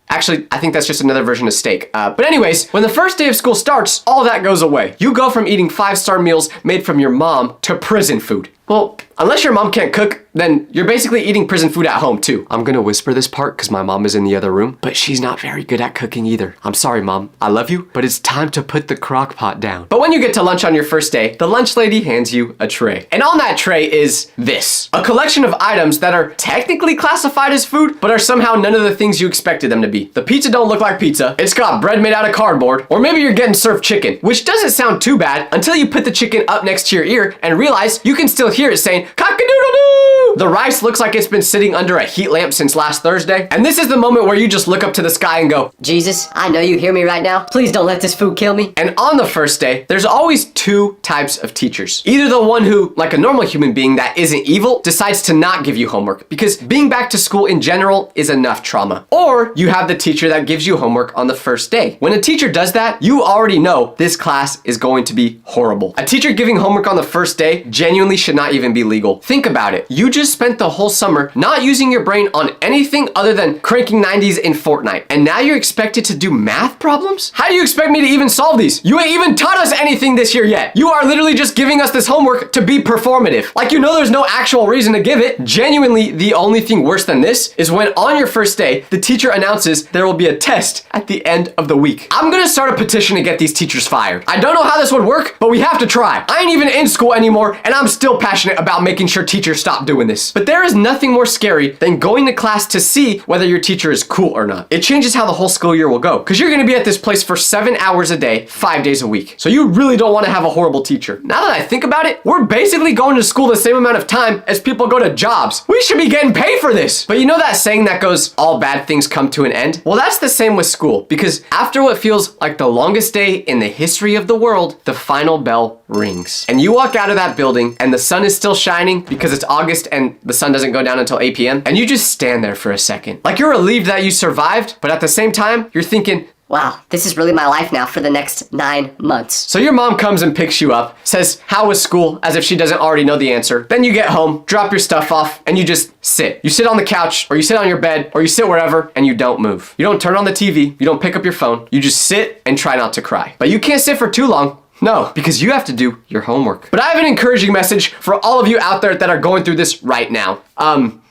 Actually, I think that's just another version of steak. But anyways, when the first day of school starts, all that goes away. You go from eating 5-star meals made from your mom to prison food. Well, unless your mom can't cook, then you're basically eating prison food at home too. I'm gonna whisper this part because my mom is in the other room, but she's not very good at cooking either. I'm sorry, Mom. I love you, but it's time to put the crock pot down. But when you get to lunch on your first day, the lunch lady hands you a tray. And on that tray is this. A collection of items that are technically classified as food, but are somehow none of the things you expected them to be. The pizza don't look like pizza. It's got bread made out of cardboard. Or maybe you're getting served chicken, which doesn't sound too bad until you put the chicken up next to your ear and realize you can still hear it saying, cock-a-doodle-doo! The rice looks like it's been sitting under a heat lamp since last Thursday. And this is the moment where you just look up to the sky and go, Jesus, I know you hear me right now. Please don't let this food kill me. And on the first day, there's always two types of teachers. Either the one who, like a normal human being that isn't evil, decides to not give you homework because being back to school in general is enough trauma. Or you have the teacher that gives you homework on the first day. When a teacher does that, you already know this class is going to be horrible. A teacher giving homework on the first day genuinely should not even be legal. Think about it. You just spent the whole summer not using your brain on anything other than cranking 90s in Fortnite. And now you're expected to do math problems? How do you expect me to even solve these? You ain't even taught us anything this year yet. You are literally just giving us this homework to be performative. Like, you know there's no actual reason to give it. Genuinely, the only thing worse than this is when on your first day, the teacher announces there will be a test at the end of the week. I'm gonna start a petition to get these teachers fired. I don't know how this would work, but we have to try. I ain't even in school anymore, and I'm still passionate about making sure teachers stop doing this. But there is nothing more scary than going to class to see whether your teacher is cool or not. It changes how the whole school year will go, because you're gonna be at this place for 7 hours a day, 5 days a week. So you really don't want to have a horrible teacher. Now that I think about it, we're basically going to school the same amount of time as people go to jobs. We should be getting paid for this. But you know that saying that goes, all bad things come to an end? Well, that's the same with school, because after what feels like the longest day in the history of the world, the final bell rings. And you walk out of that building and the sun is still shining because it's August and the sun doesn't go down until 8 p.m. And you just stand there for a second. Like, you're relieved that you survived, but at the same time, you're thinking, Wow, this is really my life now for the next 9 months. So your mom comes and picks you up, says, how was school, as if she doesn't already know the answer. Then you get home, drop your stuff off, and you just sit. You sit on the couch, or you sit on your bed, or you sit wherever, and you don't move. You don't turn on the TV, you don't pick up your phone, you just sit and try not to cry. But you can't sit for too long. No, because you have to do your homework. But I have an encouraging message for all of you out there that are going through this right now.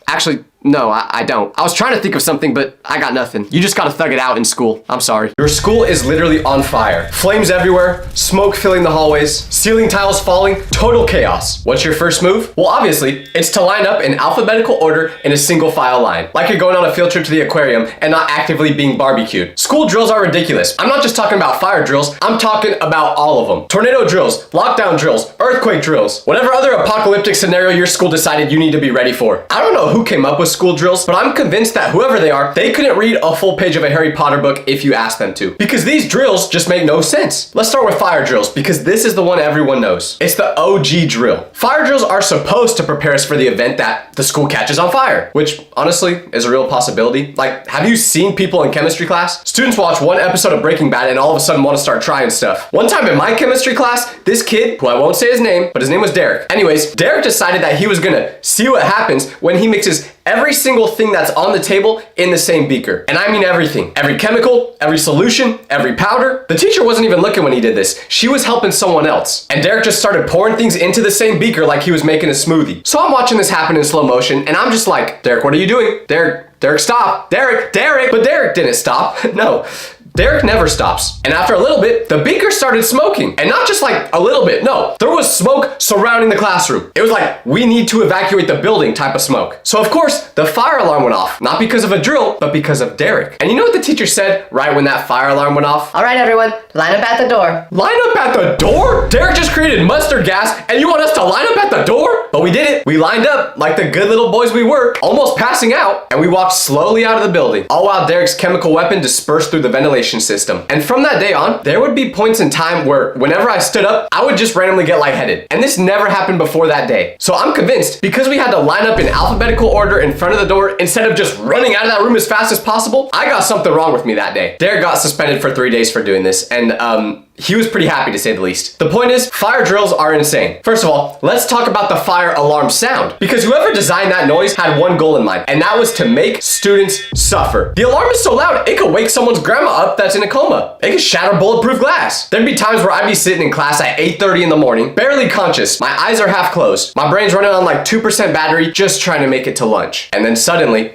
Actually, no, I don't. I was trying to think of something, but I got nothing. You just gotta thug it out in school. I'm sorry. Your school is literally on fire. Flames everywhere, smoke filling the hallways, ceiling tiles falling, total chaos. What's your first move? Well, obviously, it's to line up in alphabetical order in a single file line. Like you're going on a field trip to the aquarium and not actively being barbecued. School drills are ridiculous. I'm not just talking about fire drills, I'm talking about all of them. Tornado drills, lockdown drills, earthquake drills, whatever other apocalyptic scenario your school decided you need to be ready for. I don't know who came up with school drills, but I'm convinced that whoever they are, they couldn't read a full page of a Harry Potter book if you asked them to. Because these drills just make no sense. Let's start with fire drills, because this is the one everyone knows. It's the OG drill. Fire drills are supposed to prepare us for the event that the school catches on fire, which honestly is a real possibility. Like, have you seen people in chemistry class? Students watch one episode of Breaking Bad and all of a sudden want to start trying stuff. One time in my chemistry class, this kid, who I won't say his name, but his name was Derek. Anyways, Derek decided that he was gonna see what happens when he mixes every every single thing that's on the table in the same beaker. And I mean everything. Every chemical, every solution, every powder. The teacher wasn't even looking when he did this. She was helping someone else. And Derek just started pouring things into the same beaker like he was making a smoothie. So I'm watching this happen in slow motion, and I'm just like, Derek, what are you doing? Derek, stop. Derek. But Derek didn't stop. No. Derek never stops. And after a little bit, the beaker started smoking. And not just like a little bit, no. There was smoke surrounding the classroom. It was like, we need to evacuate the building type of smoke. So of course, the fire alarm went off. Not because of a drill, but because of Derek. And you know what the teacher said right when that fire alarm went off? All right, everyone, line up at the door. Line up at the door? Derek just created mustard gas, and you want us to line up at the door? But we did it. We lined up like the good little boys we were, almost passing out, and we walked slowly out of the building, all while Derek's chemical weapon dispersed through the ventilation system. And from that day on, there would be points in time where whenever I stood up, I would just randomly get lightheaded. And this never happened before that day. So I'm convinced because we had to line up in alphabetical order in front of the door instead of just running out of that room as fast as possible, I got something wrong with me that day. Derek got suspended for 3 days for doing this, and he was pretty happy to say the least. The point is, fire drills are insane. First of all, let's talk about the fire alarm sound, because whoever designed that noise had one goal in mind, and that was to make students suffer. The alarm is so loud, it could wake someone's grandma up that's in a coma. It could shatter bulletproof glass. There'd be times where I'd be sitting in class at 8:30 in the morning, barely conscious. My eyes are half closed. My brain's running on like 2% battery, just trying to make it to lunch. And then suddenly,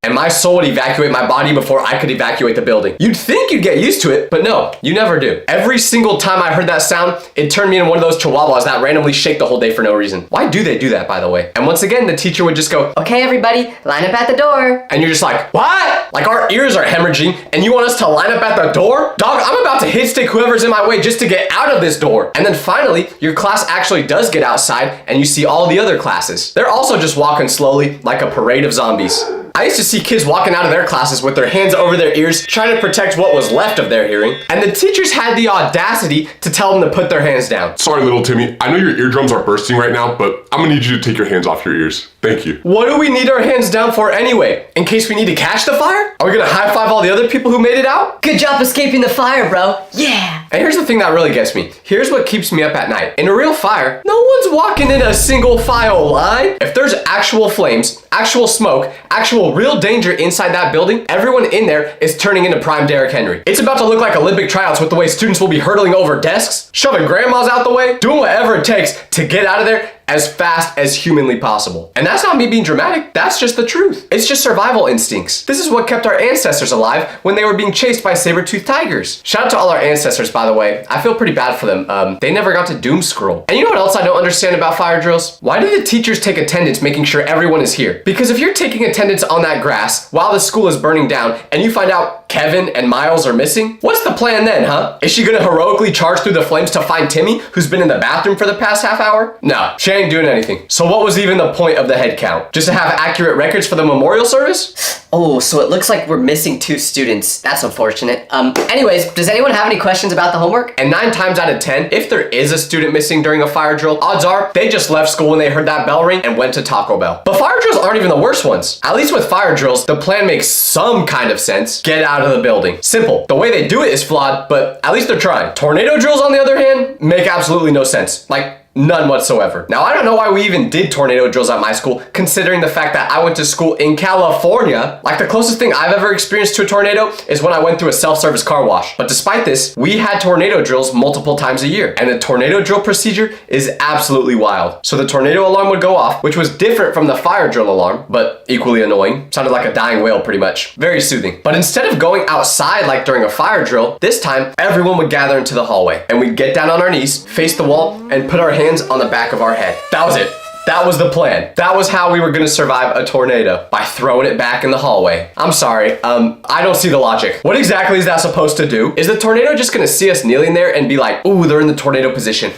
and my soul would evacuate my body before I could evacuate the building. You'd think you'd get used to it, but no, you never do. Every single time I heard that sound, it turned me into one of those chihuahuas that randomly shake the whole day for no reason. Why do they do that, by the way? And once again, the teacher would just go, Okay, everybody, line up at the door. and you're just like, what? Like our ears are hemorrhaging, and you want us to line up at the door? Dog, I'm about to hit stick whoever's in my way just to get out of this door. And then finally, your class actually does get outside, and you see all the other classes. They're also just walking slowly like a parade of zombies. I used to see kids walking out of their classes with their hands over their ears, trying to protect what was left of their hearing, and the teachers had the audacity to tell them to put their hands down. Sorry, little Timmy. I know your eardrums are bursting right now, but I'm gonna need you to take your hands off your ears. Thank you. What do we need our hands down for anyway? In case we need to catch the fire? Are we gonna high five all the other people who made it out? Good job escaping the fire, bro. Yeah. And here's the thing that really gets me. Here's what keeps me up at night. In a real fire, no one's walking in a single file line. If there's actual flames, actual smoke, actual real danger inside that building, everyone in there is turning into prime Derrick Henry. It's about to look like Olympic tryouts with the way students will be hurtling over desks, shoving grandmas out the way, doing whatever it takes to get out of there as fast as humanly possible. And that's not me being dramatic, that's just the truth. It's just survival instincts. This is what kept our ancestors alive when they were being chased by saber-toothed tigers. Shout out to all our ancestors, by the way. I feel pretty bad for them. They never got to doom scroll. And you know what else I don't understand about fire drills? Why do the teachers take attendance making sure everyone is here? Because if you're taking attendance on that grass while the school is burning down and you find out Kevin and Miles are missing, what's the plan then, huh? Is she gonna heroically charge through the flames to find Timmy, who's been in the bathroom for the past half hour? No, she ain't doing anything. So what was even the point of the head count? Just to have accurate records for the memorial service? Oh, so it looks like we're missing 2 students. That's unfortunate. Anyways, does anyone have any questions about the homework? And 9 times out of 10, if there is a student missing during a fire drill, odds are they just left school when they heard that bell ring and went to Taco Bell. But fire drills aren't even the worst ones. At least with fire drills, the plan makes some kind of sense. Get out of the building. Simple. The way they do it is flawed, but at least they're trying. Tornado drills, on the other hand, make absolutely no sense. Like, none whatsoever. Now, I don't know why we even did tornado drills at my school, considering the fact that I went to school in California. Like, the closest thing I've ever experienced to a tornado is when I went through a self-service car wash. But despite this, we had tornado drills multiple times a year, and the tornado drill procedure is absolutely wild. So the tornado alarm would go off, which was different from the fire drill alarm, but equally annoying. Sounded like a dying whale, pretty much. Very soothing. But instead of going outside like during a fire drill, this time, everyone would gather into the hallway, and we'd get down on our knees, face the wall, and put our hands on the back of our head. That was it. That was the plan. That was how we were gonna survive a tornado, by throwing it back in the hallway. I'm sorry, I don't see the logic. What exactly is that supposed to do? Is the tornado just gonna see us kneeling there and be like, ooh, they're in the tornado position.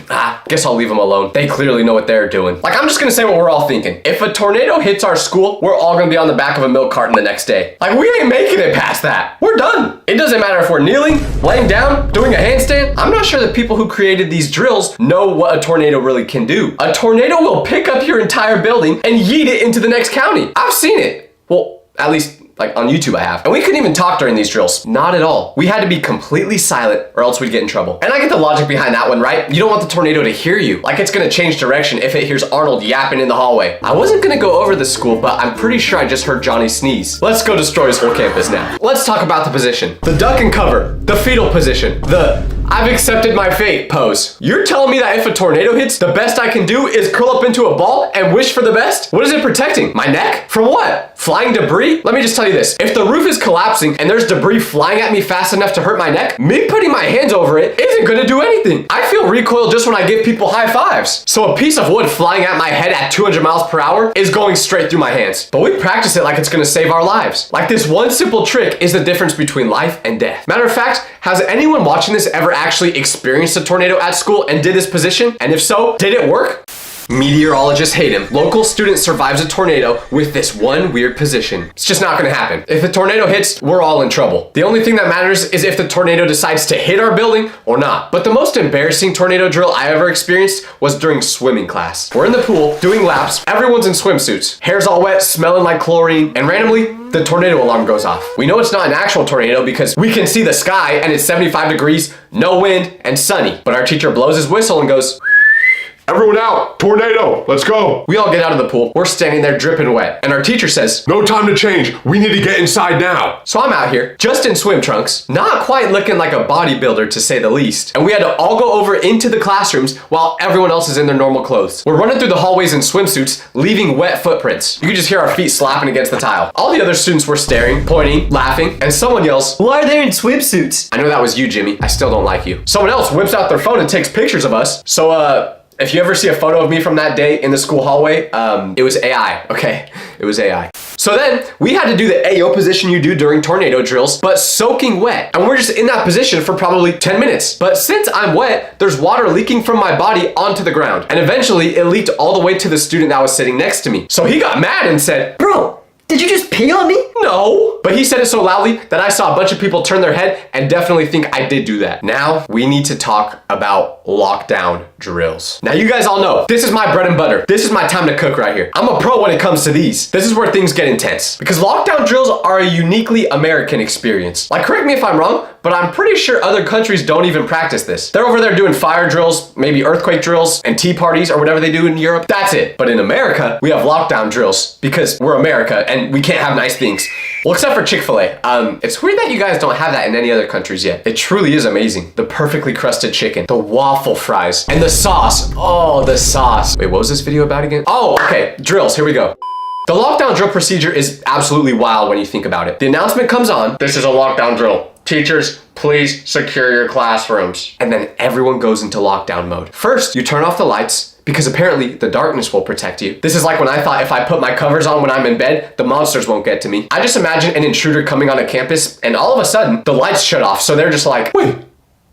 Guess I'll leave them alone. They clearly know what they're doing. Like, I'm just gonna say what we're all thinking. If a tornado hits our school, we're all gonna be on the back of a milk carton the next day. Like, we ain't making it past that. We're done. It doesn't matter if we're kneeling, laying down, doing a handstand. I'm not sure the people who created these drills know what a tornado really can do. A tornado will pick up your entire building and yeet it into the next county. I've seen it. Well, at least Like on YouTube I have. And we couldn't even talk during these drills. Not at all. We had to be completely silent or else we'd get in trouble. And I get the logic behind that one, right? You don't want the tornado to hear you. Like it's gonna change direction if it hears Arnold yapping in the hallway. I wasn't gonna go over the school, but I'm pretty sure I just heard Johnny sneeze. Let's go destroy his whole campus now. Let's talk about the position. The duck and cover, the fetal position, the I've accepted my fate pose. You're telling me that if a tornado hits, the best I can do is curl up into a ball and wish for the best? What is it protecting? My neck? From what? Flying debris? Let me just tell you this. If the roof is collapsing and there's debris flying at me fast enough to hurt my neck, me putting my hands over it isn't gonna do anything. I feel recoil just when I give people high fives. So a piece of wood flying at my head at 200 miles per hour is going straight through my hands. But we practice it like it's gonna save our lives. Like this one simple trick is the difference between life and death. Matter of fact, has anyone watching this ever actually experienced a tornado at school and did this position? And if so, did it work? Meteorologists hate him. Local student survives a tornado with this one weird position. It's just not gonna happen. If a tornado hits, we're all in trouble. The only thing that matters is if the tornado decides to hit our building or not. But the most embarrassing tornado drill I ever experienced was during swimming class. We're in the pool, doing laps, everyone's in swimsuits. Hair's all wet, smelling like chlorine, and randomly, the tornado alarm goes off. We know it's not an actual tornado because we can see the sky and it's 75 degrees, no wind, and sunny. But our teacher blows his whistle and goes, Everyone out! Tornado! Let's go! we all get out of the pool. We're standing there dripping wet. And our teacher says, No time to change. We need to get inside now. so I'm out here, just in swim trunks, not quite looking like a bodybuilder to say the least. And we had to all go over into the classrooms while everyone else is in their normal clothes. We're running through the hallways in swimsuits, leaving wet footprints. You can just hear our feet slapping against the tile. All the other students were staring, pointing, laughing, and someone yells, why are they in swimsuits? I know that was you, Jimmy. I still don't like you. Someone else whips out their phone and takes pictures of us. So, if you ever see a photo of me from that day in the school hallway, it was AI, okay? It was AI. So then, we had to do the AO position you do during tornado drills, but soaking wet. And we're just in that position for probably 10 minutes. But since I'm wet, there's water leaking from my body onto the ground. And eventually, it leaked all the way to the student that was sitting next to me. So he got mad and said, Bro, did you just pee on me? no. But he said it so loudly that I saw a bunch of people turn their head and definitely think I did do that. Now, we need to talk about lockdown drills. Now, you guys all know, this is my bread and butter. This is my time to cook right here. I'm a pro when it comes to these. This is where things get intense. Because lockdown drills are a uniquely American experience. Like, correct me if I'm wrong, but I'm pretty sure other countries don't even practice this. They're over there doing fire drills, maybe earthquake drills, and tea parties or whatever they do in Europe. That's it. But in America, we have lockdown drills because we're America and we can't have nice things. Well, except for Chick-fil-A. It's weird that you guys don't have that in any other countries yet. It truly is amazing. The perfectly crusted chicken, the waffle fries, and the sauce. Oh, the sauce. Wait, what was this video about again? Oh, okay, drills, here we go. The lockdown drill procedure is absolutely wild when you think about it. The announcement comes on, this is a lockdown drill. Teachers, please secure your classrooms. And then everyone goes into lockdown mode. First, you turn off the lights, because apparently the darkness will protect you. This is like when I thought if I put my covers on when I'm in bed, the monsters won't get to me. I just imagine an intruder coming on a campus and all of a sudden the lights shut off. So they're just like, Wait,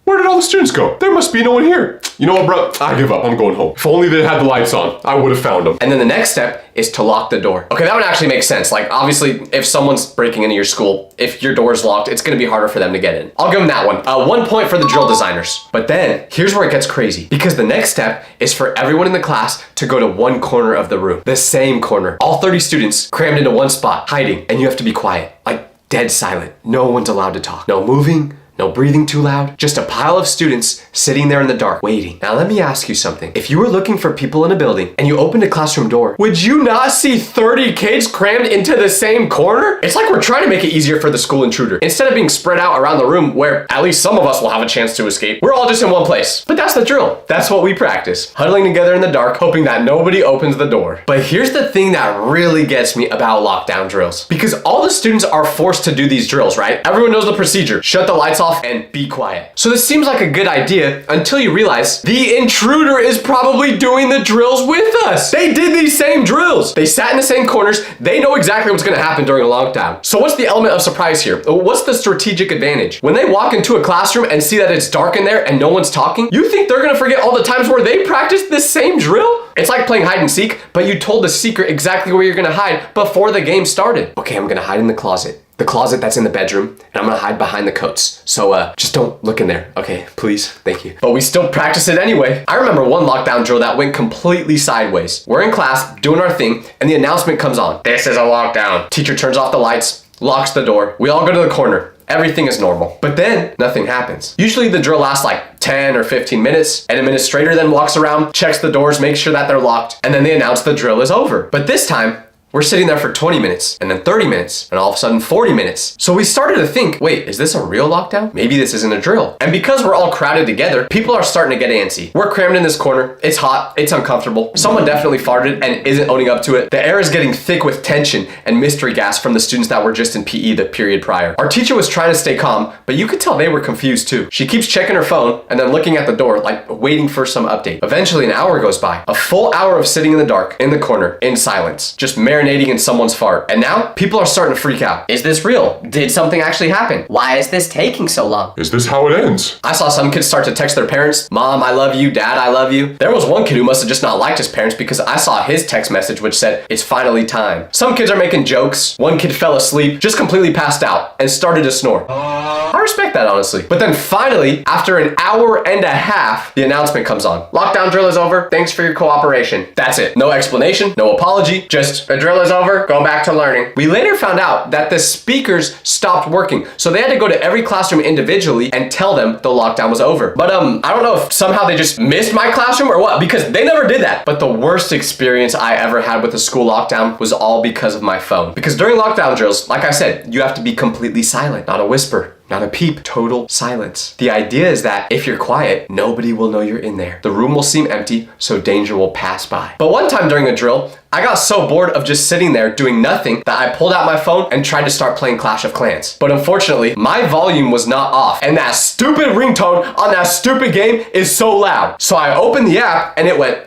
where did all the students go? There must be no one here. You know what, bro? I give up. I'm going home. If only they had the lights on, I would have found them. and then the next step is to lock the door. Okay, that would actually make sense. Like obviously if someone's breaking into your school, if your door is locked, it's gonna be harder for them to get in. I'll give them that one. 1 point for the drill designers. But then here's where it gets crazy because the next step is for everyone in the class to go to one corner of the room, the same corner. All 30 students crammed into one spot, hiding, and you have to be quiet, like dead silent. No one's allowed to talk. No moving, no breathing too loud, just a pile of students sitting there in the dark, waiting. Now let me ask you something. If you were looking for people in a building and you opened a classroom door, would you not see 30 kids crammed into the same corner? It's like we're trying to make it easier for the school intruder. Instead of being spread out around the room where at least some of us will have a chance to escape, we're all just in one place. But that's the drill. That's what we practice. Huddling together in the dark, hoping that nobody opens the door. But here's the thing that really gets me about lockdown drills. Because all the students are forced to do these drills, right? Everyone knows the procedure. Shut the lights off and be quiet. So this seems like a good idea until you realize the intruder is probably doing the drills with us. They did these same drills. They sat in the same corners. They know exactly what's gonna happen during a lockdown. So what's the element of surprise here? What's the strategic advantage? When they walk into a classroom and see that it's dark in there and no one's talking, you think they're gonna forget all the times where they practiced this same drill? It's like playing hide and seek, but you told the secret exactly where you're gonna hide before the game started. Okay, I'm gonna hide in the closet. The closet that's in the bedroom, and I'm gonna hide behind the coats. So just don't look in there, okay? Please, thank you. But we still practice it anyway. I remember one lockdown drill that went completely sideways. We're in class, doing our thing, and the announcement comes on. This is a lockdown. Teacher turns off the lights, locks the door. We all go to the corner. Everything is normal. But then nothing happens. Usually the drill lasts like 10 or 15 minutes. An administrator then walks around, checks the doors, makes sure that they're locked, and then they announce the drill is over. But this time, we're sitting there for 20 minutes, and then 30 minutes, and all of a sudden 40 minutes. So we started to think, wait, is this a real lockdown? Maybe this isn't a drill. And because we're all crowded together, people are starting to get antsy. We're crammed in this corner. It's hot. It's uncomfortable. Someone definitely farted and isn't owning up to it. The air is getting thick with tension and mystery gas from the students that were just in PE the period prior. Our teacher was trying to stay calm, but you could tell they were confused too. She keeps checking her phone and then looking at the door, like waiting for some update. Eventually an hour goes by. A full hour of sitting in the dark, in the corner, in silence, just marinating in someone's fart. And now people are starting to freak out. Is this real? Did something actually happen? Why is this taking so long? Is this how it ends? I saw some kids start to text their parents, Mom, I love you, Dad, I love you. There was one kid who must have just not liked his parents because I saw his text message which said, it's finally time. Some kids are making jokes. One kid fell asleep, just completely passed out and started to snore. I respect that, honestly. But then finally, after an hour and a half, the announcement comes on. Lockdown drill is over. Thanks for your cooperation. That's it. No explanation, no apology, just the drill is over, go back to learning. We later found out that the speakers stopped working, so they had to go to every classroom individually and tell them the lockdown was over. But I don't know if somehow they just missed my classroom or what, because they never did that. But the worst experience I ever had with a school lockdown was all because of my phone. Because during lockdown drills, like I said, you have to be completely silent, not a whisper. Not a peep, total silence. The idea is that if you're quiet, nobody will know you're in there. The room will seem empty, so danger will pass by. But one time during a drill, I got so bored of just sitting there doing nothing that I pulled out my phone and tried to start playing Clash of Clans. But unfortunately, my volume was not off, and that stupid ringtone on that stupid game is so loud. So I opened the app and it went.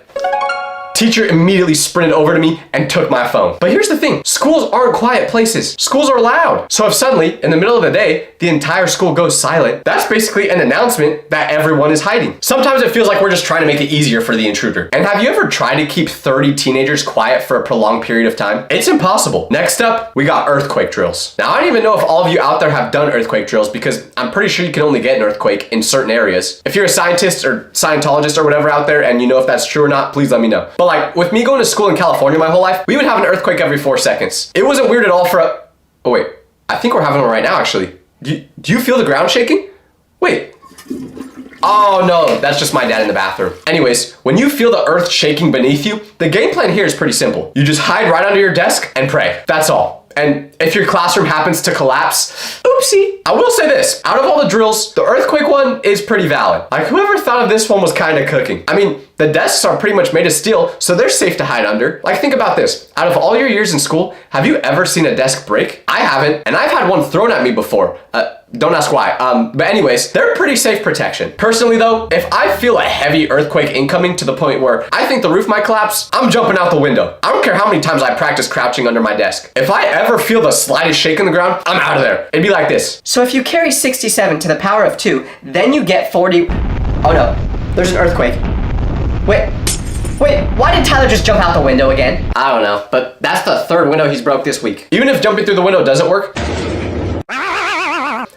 Teacher immediately sprinted over to me and took my phone. But here's the thing, schools aren't quiet places. Schools are loud. So if suddenly, in the middle of the day, the entire school goes silent, that's basically an announcement that everyone is hiding. Sometimes it feels like we're just trying to make it easier for the intruder. And have you ever tried to keep 30 teenagers quiet for a prolonged period of time? It's impossible. Next up, we got earthquake drills. Now, I don't even know if all of you out there have done earthquake drills because I'm pretty sure you can only get an earthquake in certain areas. If you're a scientist or Scientologist or whatever out there and you know if that's true or not, please let me know. But like with me going to school in California my whole life, we would have an earthquake every 4 seconds. It wasn't weird at all for a... Oh wait, I think we're having one right now actually. Do you feel the ground shaking? Wait. Oh no, that's just my dad in the bathroom. Anyways, when you feel the earth shaking beneath you, the game plan here is pretty simple. You just hide right under your desk and pray. That's all. And if your classroom happens to collapse, oopsie. I will say this, out of all the drills, the earthquake one is pretty valid. Like whoever thought of this one was kind of cooking. I mean, the desks are pretty much made of steel, so they're safe to hide under. Like think about this, out of all your years in school, have you ever seen a desk break? I haven't, and I've had one thrown at me before. Don't ask why. But anyways, they're pretty safe protection. Personally though, if I feel a heavy earthquake incoming to the point where I think the roof might collapse, I'm jumping out the window. I don't care how many times I practice crouching under my desk. If I ever feel the slightest shake in the ground, I'm out of there. It'd be like this. So if you carry 67 to the power of 2, then you get 40... Oh no, there's an earthquake. Wait, why did Tyler just jump out the window again? I don't know, but that's the third window he's broke this week. Even if jumping through the window doesn't work,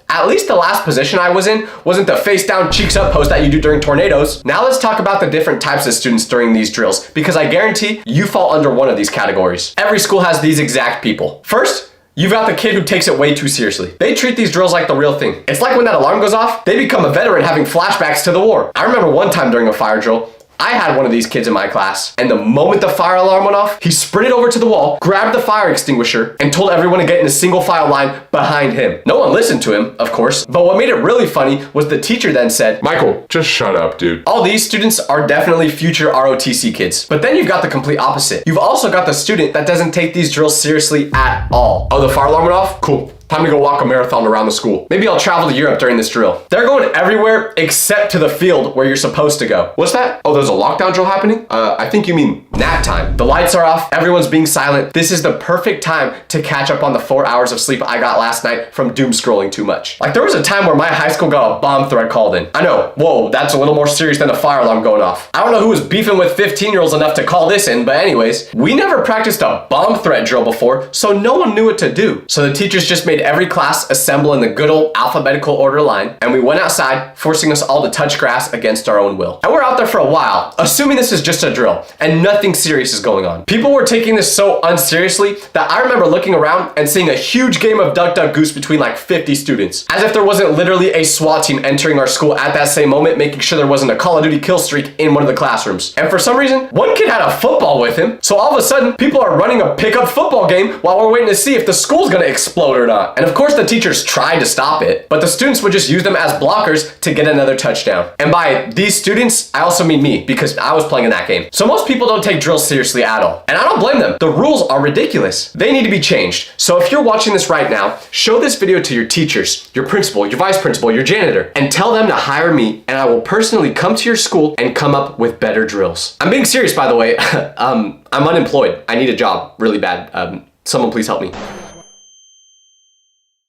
at least the last position I was in wasn't the face down, cheeks up pose that you do during tornadoes. Now let's talk about the different types of students during these drills, because I guarantee you fall under one of these categories. Every school has these exact people. First, you've got the kid who takes it way too seriously. They treat these drills like the real thing. It's like when that alarm goes off, they become a veteran having flashbacks to the war. I remember one time during a fire drill, I had one of these kids in my class, and the moment the fire alarm went off, he sprinted over to the wall, grabbed the fire extinguisher, and told everyone to get in a single file line behind him. No one listened to him, of course, but what made it really funny was the teacher then said, Michael, just shut up, dude. all these students are definitely future ROTC kids. But then you've got the complete opposite. You've also got the student that doesn't take these drills seriously at all. Oh, the fire alarm went off? Cool. Time to go walk a marathon around the school. Maybe I'll travel to Europe during this drill. They're going everywhere except to the field where you're supposed to go. What's that? Oh, there's a lockdown drill happening? I think you mean Nap time. The lights are off, everyone's being silent. This is the perfect time to catch up on the 4 hours of sleep I got last night from doom scrolling too much. Like there was a time where my high school got a bomb threat called in. I know, whoa, that's a little more serious than a fire alarm going off. I don't know who was beefing with 15-year-olds enough to call this in, but anyways, we never practiced a bomb threat drill before, so no one knew what to do. So the teachers just made every class assemble in the good old alphabetical order line, and we went outside, forcing us all to touch grass against our own will. And we're out there for a while, assuming this is just a drill, and nothing serious is going on. People were taking this so unseriously that I remember looking around and seeing a huge game of Duck Duck Goose between like 50 students. As if there wasn't literally a SWAT team entering our school at that same moment, making sure there wasn't a Call of Duty kill streak in one of the classrooms. And for some reason, one kid had a football with him, so all of a sudden, people are running a pickup football game while we're waiting to see if the school's gonna explode or not. And of course, the teachers tried to stop it, but the students would just use them as blockers to get another touchdown. And by these students, I also mean me, because I was playing in that game. So most people don't take drills seriously at all. And I don't blame them. The rules are ridiculous. They need to be changed. So if you're watching this right now, show this video to your teachers, your principal, your vice principal, your janitor, and tell them to hire me, and I will personally come to your school and come up with better drills. I'm being serious, by the way. I'm unemployed. I need a job really bad. Someone please help me.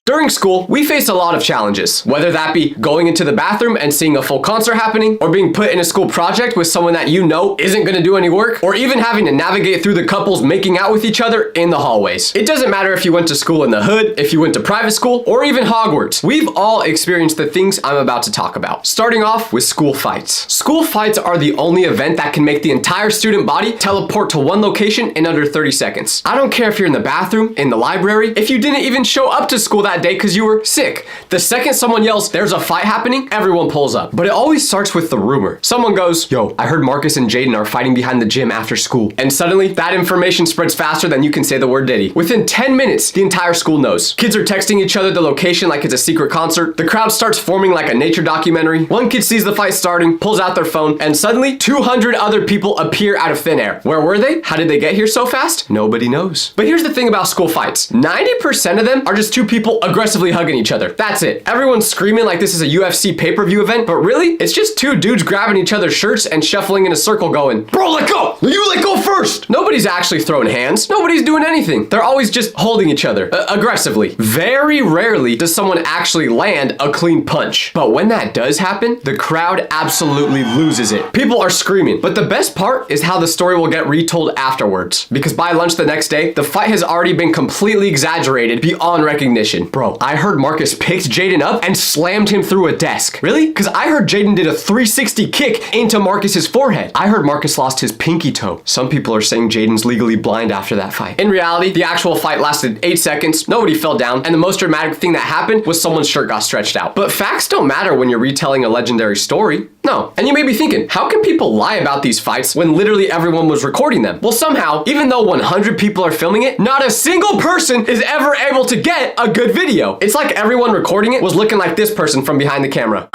During school, we face a lot of challenges, whether that be going into the bathroom and seeing a full concert happening, or being put in a school project with someone that you know isn't gonna do any work, or even having to navigate through the couples making out with each other in the hallways. It doesn't matter if you went to school in the hood, if you went to private school, or even Hogwarts. We've all experienced the things I'm about to talk about. Starting off with school fights. School fights are the only event that can make the entire student body teleport to one location in under 30 seconds. I don't care if you're in the bathroom, in the library, if you didn't even show up to school that day because you were sick. The second someone yells, "There's a fight happening," everyone pulls up. But it always starts with the rumor. Someone goes, "Yo, I heard Marcus and Jaden are fighting behind the gym after school." And suddenly, that information spreads faster than you can say the word Diddy. Within 10 minutes, the entire school knows. Kids are texting each other the location like it's a secret concert. The crowd starts forming like a nature documentary. One kid sees the fight starting, pulls out their phone, and suddenly 200 other people appear out of thin air. Where were they? How did they get here so fast? Nobody knows. But here's the thing about school fights. 90% of them are just two people aggressively hugging each other. That's it. Everyone's screaming like this is a UFC pay-per-view event, but really, it's just two dudes grabbing each other's shirts and shuffling in a circle going, "Bro, let go! You let go first!" Nobody's actually throwing hands. Nobody's doing anything. They're always just holding each other, aggressively. Very rarely does someone actually land a clean punch. But when that does happen, the crowd absolutely loses it. People are screaming. But the best part is how the story will get retold afterwards. Because by lunch the next day, the fight has already been completely exaggerated beyond recognition. Bro, I heard Marcus picked Jaden up and slammed him through a desk. Really? Because I heard Jaden did a 360 kick into Marcus's forehead. I heard Marcus lost his pinky toe. Some people are saying Jaden's legally blind after that fight. In reality, the actual fight lasted 8 seconds, nobody fell down, and the most dramatic thing that happened was someone's shirt got stretched out. But facts don't matter when you're retelling a legendary story. No. And you may be thinking, how can people lie about these fights when literally everyone was recording them? Well, somehow, even though 100 people are filming it, not a single person is ever able to get a good video. It's like everyone recording it was looking like this person from behind the camera.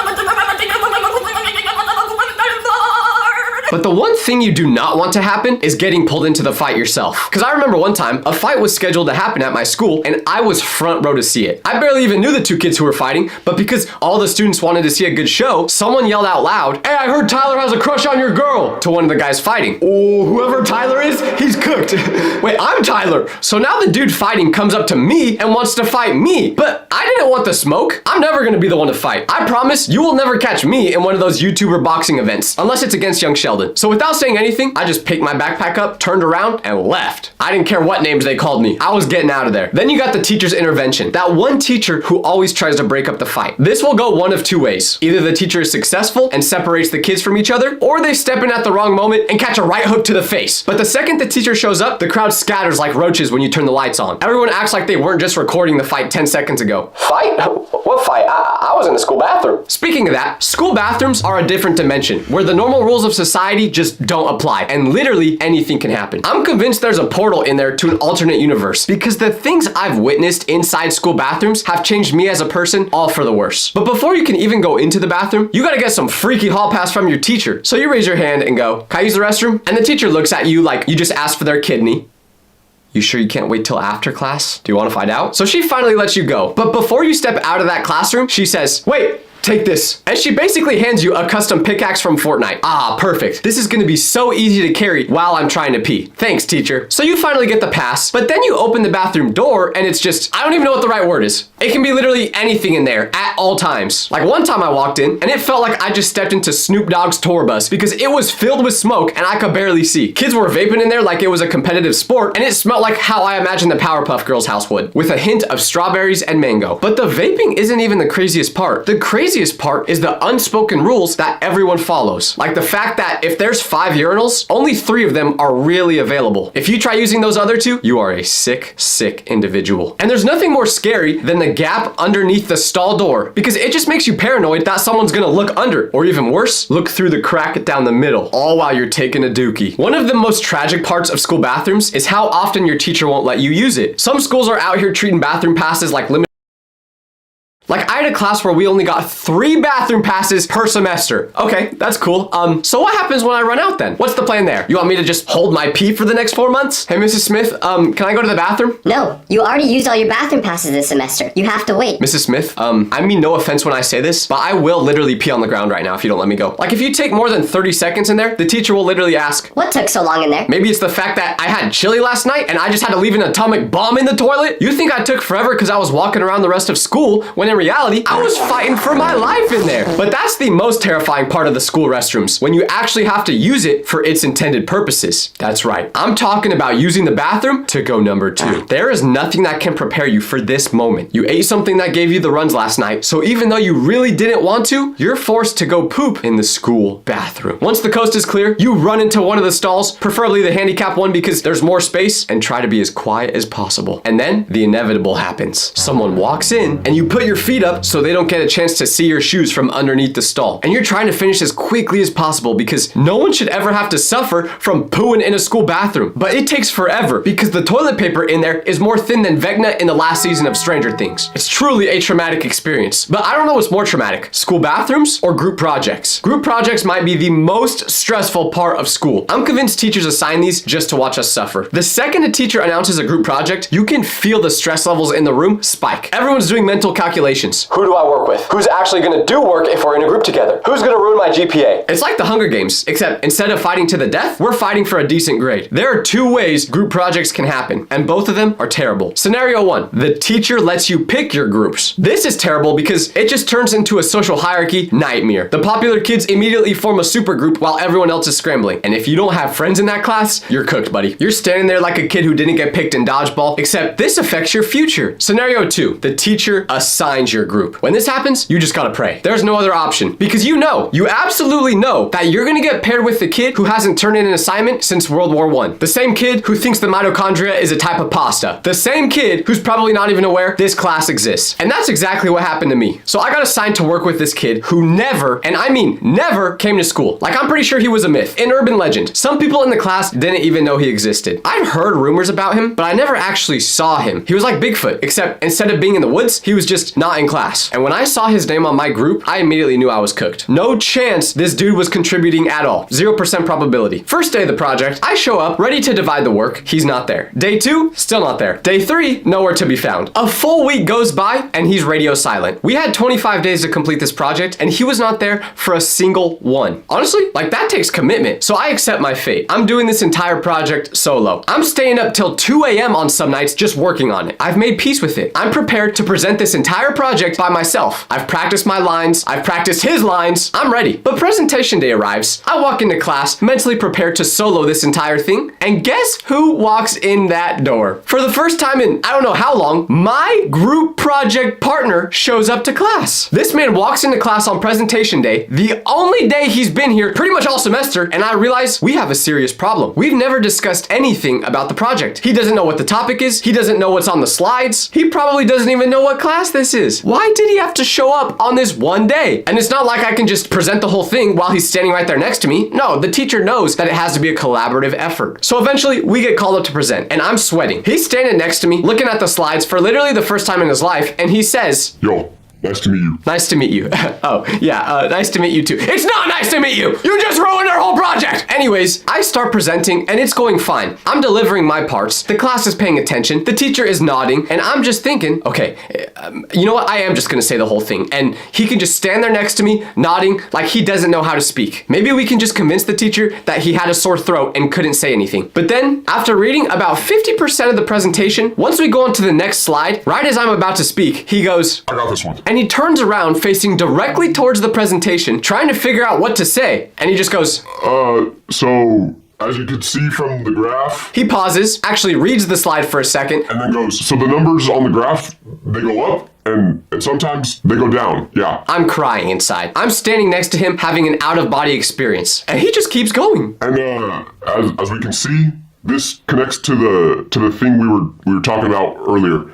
But the one thing you do not want to happen is getting pulled into the fight yourself. Because I remember one time, a fight was scheduled to happen at my school, and I was front row to see it. I barely even knew the two kids who were fighting, but because all the students wanted to see a good show, someone yelled out loud, "Hey, I heard Tyler has a crush on your girl," to one of the guys fighting. Oh, whoever Tyler is, he's cooked. Wait, I'm Tyler. So now the dude fighting comes up to me and wants to fight me. But I didn't want the smoke. I'm never gonna be the one to fight. I promise you will never catch me in one of those YouTuber boxing events, unless it's against young Sheldon. So without saying anything, I just picked my backpack up, turned around, and left. I didn't care what names they called me. I was getting out of there. Then you got the teacher's intervention. That one teacher who always tries to break up the fight. This will go one of two ways. Either the teacher is successful and separates the kids from each other, or they step in at the wrong moment and catch a right hook to the face. But the second the teacher shows up, the crowd scatters like roaches when you turn the lights on. Everyone acts like they weren't just recording the fight 10 seconds ago. Fight? What fight? I was in the school bathroom. Speaking of that, school bathrooms are a different dimension, where the normal rules of society just don't apply, and literally anything can happen. I'm convinced there's a portal in there to an alternate universe, because the things I've witnessed inside school bathrooms have changed me as a person, all for the worse. But before you can even go into the bathroom, you gotta get some freaky hall pass from your teacher. So you raise your hand and go, "Can I use the restroom?" And the teacher looks at you like you just asked for their kidney. You sure you can't wait till after class? Do you want to find out? So she finally lets you go. But before you step out of that classroom, she says, "Wait, take this. And she basically hands you a custom pickaxe from Fortnite. Ah, perfect. This is gonna be so easy to carry while I'm trying to pee. Thanks, teacher. So you finally get the pass, but then you open the bathroom door and it's just, I don't even know what the right word is. It can be literally anything in there at all times. Like one time I walked in and it felt like I just stepped into Snoop Dogg's tour bus because it was filled with smoke and I could barely see. Kids were vaping in there like it was a competitive sport, and it smelled like how I imagine the Powerpuff Girls house would, with a hint of strawberries and mango. But the vaping isn't even the craziest part. The craziest part is the unspoken rules that everyone follows. Like the fact that if there's 5 urinals, only 3 of them are really available. If you try using those other 2, you are a sick, sick individual. And there's nothing more scary than the gap underneath the stall door, because it just makes you paranoid that someone's gonna look under, or even worse, look through the crack down the middle, all while you're taking a dookie. One of the most tragic parts of school bathrooms is how often your teacher won't let you use it. Some schools are out here treating bathroom passes like limited. Like I had a class where we only got 3 bathroom passes per semester. Okay, that's cool. So what happens when I run out then? What's the plan there? You want me to just hold my pee for the next 4 months? Hey, Mrs. Smith, can I go to the bathroom? No, you already used all your bathroom passes this semester. You have to wait. Mrs. Smith, I mean no offense when I say this, but I will literally pee on the ground right now if you don't let me go. Like if you take more than 30 seconds in there, the teacher will literally ask, What took so long in there? maybe it's the fact that I had chili last night and I just had to leave an atomic bomb in the toilet. You think I took forever because I was walking around the rest of school, when in reality, I was fighting for my life in there. But that's the most terrifying part of the school restrooms, when you actually have to use it for its intended purposes. That's right. I'm talking about using the bathroom to go number 2. There is nothing that can prepare you for this moment. You ate something that gave you the runs last night, so even though you really didn't want to, you're forced to go poop in the school bathroom. Once the coast is clear, you run into one of the stalls, preferably the handicap one because there's more space, and try to be as quiet as possible. And then the inevitable happens. Someone walks in and you put your feet up so they don't get a chance to see your shoes from underneath the stall. And you're trying to finish as quickly as possible because no one should ever have to suffer from pooing in a school bathroom. But it takes forever because the toilet paper in there is more thin than Vecna in the last season of Stranger Things. It's truly a traumatic experience. But I don't know what's more traumatic, school bathrooms or group projects. Group projects might be the most stressful part of school. I'm convinced teachers assign these just to watch us suffer. The second a teacher announces a group project, you can feel the stress levels in the room spike. Everyone's doing mental calculations. Who do I work with? Who's actually gonna do work if we're in a group together? Who's gonna ruin my GPA? It's like the Hunger Games, except instead of fighting to the death, we're fighting for a decent grade. There are 2 ways group projects can happen, and both of them are terrible. Scenario 1, the teacher lets you pick your groups. This is terrible because it just turns into a social hierarchy nightmare. The popular kids immediately form a super group while everyone else is scrambling. And if you don't have friends in that class, you're cooked, buddy. You're standing there like a kid who didn't get picked in dodgeball, except this affects your future. Scenario 2, the teacher assigns your group. When this happens, you just gotta pray. There's no other option because you absolutely know that you're gonna get paired with the kid who hasn't turned in an assignment since World War I. The same kid who thinks the mitochondria is a type of pasta. The same kid who's probably not even aware this class exists. And that's exactly what happened to me. So I got assigned to work with this kid who never, and I mean never, came to school. Like I'm pretty sure he was a myth, an urban legend. Some people in the class didn't even know he existed. I'd heard rumors about him, but I never actually saw him. He was like Bigfoot, except instead of being in the woods, he was just not in class. And when I saw his name on my group, I immediately knew I was cooked. No chance this dude was contributing at all. 0% probability. First day of the project, I show up ready to divide the work. He's not there. Day 2, still not there. Day 3, nowhere to be found. A full week goes by and he's radio silent. We had 25 days to complete this project and he was not there for a single one. Honestly, like that takes commitment. So I accept my fate. I'm doing this entire project solo. I'm staying up till 2 a.m. on some nights just working on it. I've made peace with it. I'm prepared to present this entire project by myself. I've practiced my lines. I've practiced his lines. I'm ready. But presentation day arrives. I walk into class mentally prepared to solo this entire thing. And guess who walks in that door? For the first time in I don't know how long, my group project partner shows up to class. This man walks into class on presentation day, the only day he's been here pretty much all semester, and I realize we have a serious problem. We've never discussed anything about the project. He doesn't know what the topic is. He doesn't know what's on the slides. He probably doesn't even know what class this is. Why did he have to show up on this one day? And it's not like I can just present the whole thing while he's standing right there next to me. No, the teacher knows that it has to be a collaborative effort. So eventually we get called up to present and I'm sweating. He's standing next to me looking at the slides for literally the first time in his life and he says, Yo, Nice to meet you. Nice to meet you. Oh, yeah, nice to meet you too. It's not nice to meet you! You just ruined our whole project! Anyways, I start presenting and it's going fine. I'm delivering my parts, the class is paying attention, the teacher is nodding, and I'm just thinking, okay, you know what? I am just gonna say the whole thing. And he can just stand there next to me, nodding like he doesn't know how to speak. Maybe we can just convince the teacher that he had a sore throat and couldn't say anything. But then, after reading about 50% of the presentation, once we go on to the next slide, right as I'm about to speak, he goes, I got this one. and he turns around facing directly towards the presentation, trying to figure out what to say. And he just goes, So, as you can see from the graph, he pauses, actually reads the slide for a second, and then goes, so the numbers on the graph, they go up, and sometimes they go down. Yeah. I'm crying inside. I'm standing next to him having an out-of-body experience. And he just keeps going. And as we can see, this connects to the thing we were talking about earlier.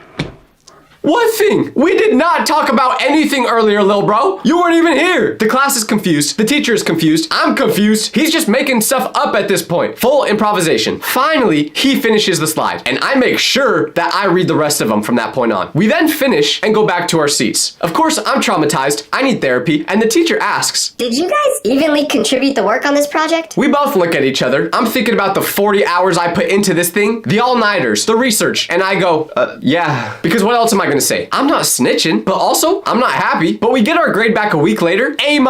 What thing? We did not talk about anything earlier, lil bro. You weren't even here. The class is confused. The teacher is confused. I'm confused. He's just making stuff up at this point. Full improvisation. Finally, he finishes the slide, and I make sure that I read the rest of them from that point on. We then finish and go back to our seats. Of course, I'm traumatized. I need therapy, and the teacher asks, Did you guys evenly contribute the work on this project? we both look at each other. I'm thinking about the 40 hours I put into this thing, the all-nighters, the research, and I go, yeah. Because what else am I gonna say? I'm not snitching, but also, I'm not happy. But we get our grade back a week later, A-.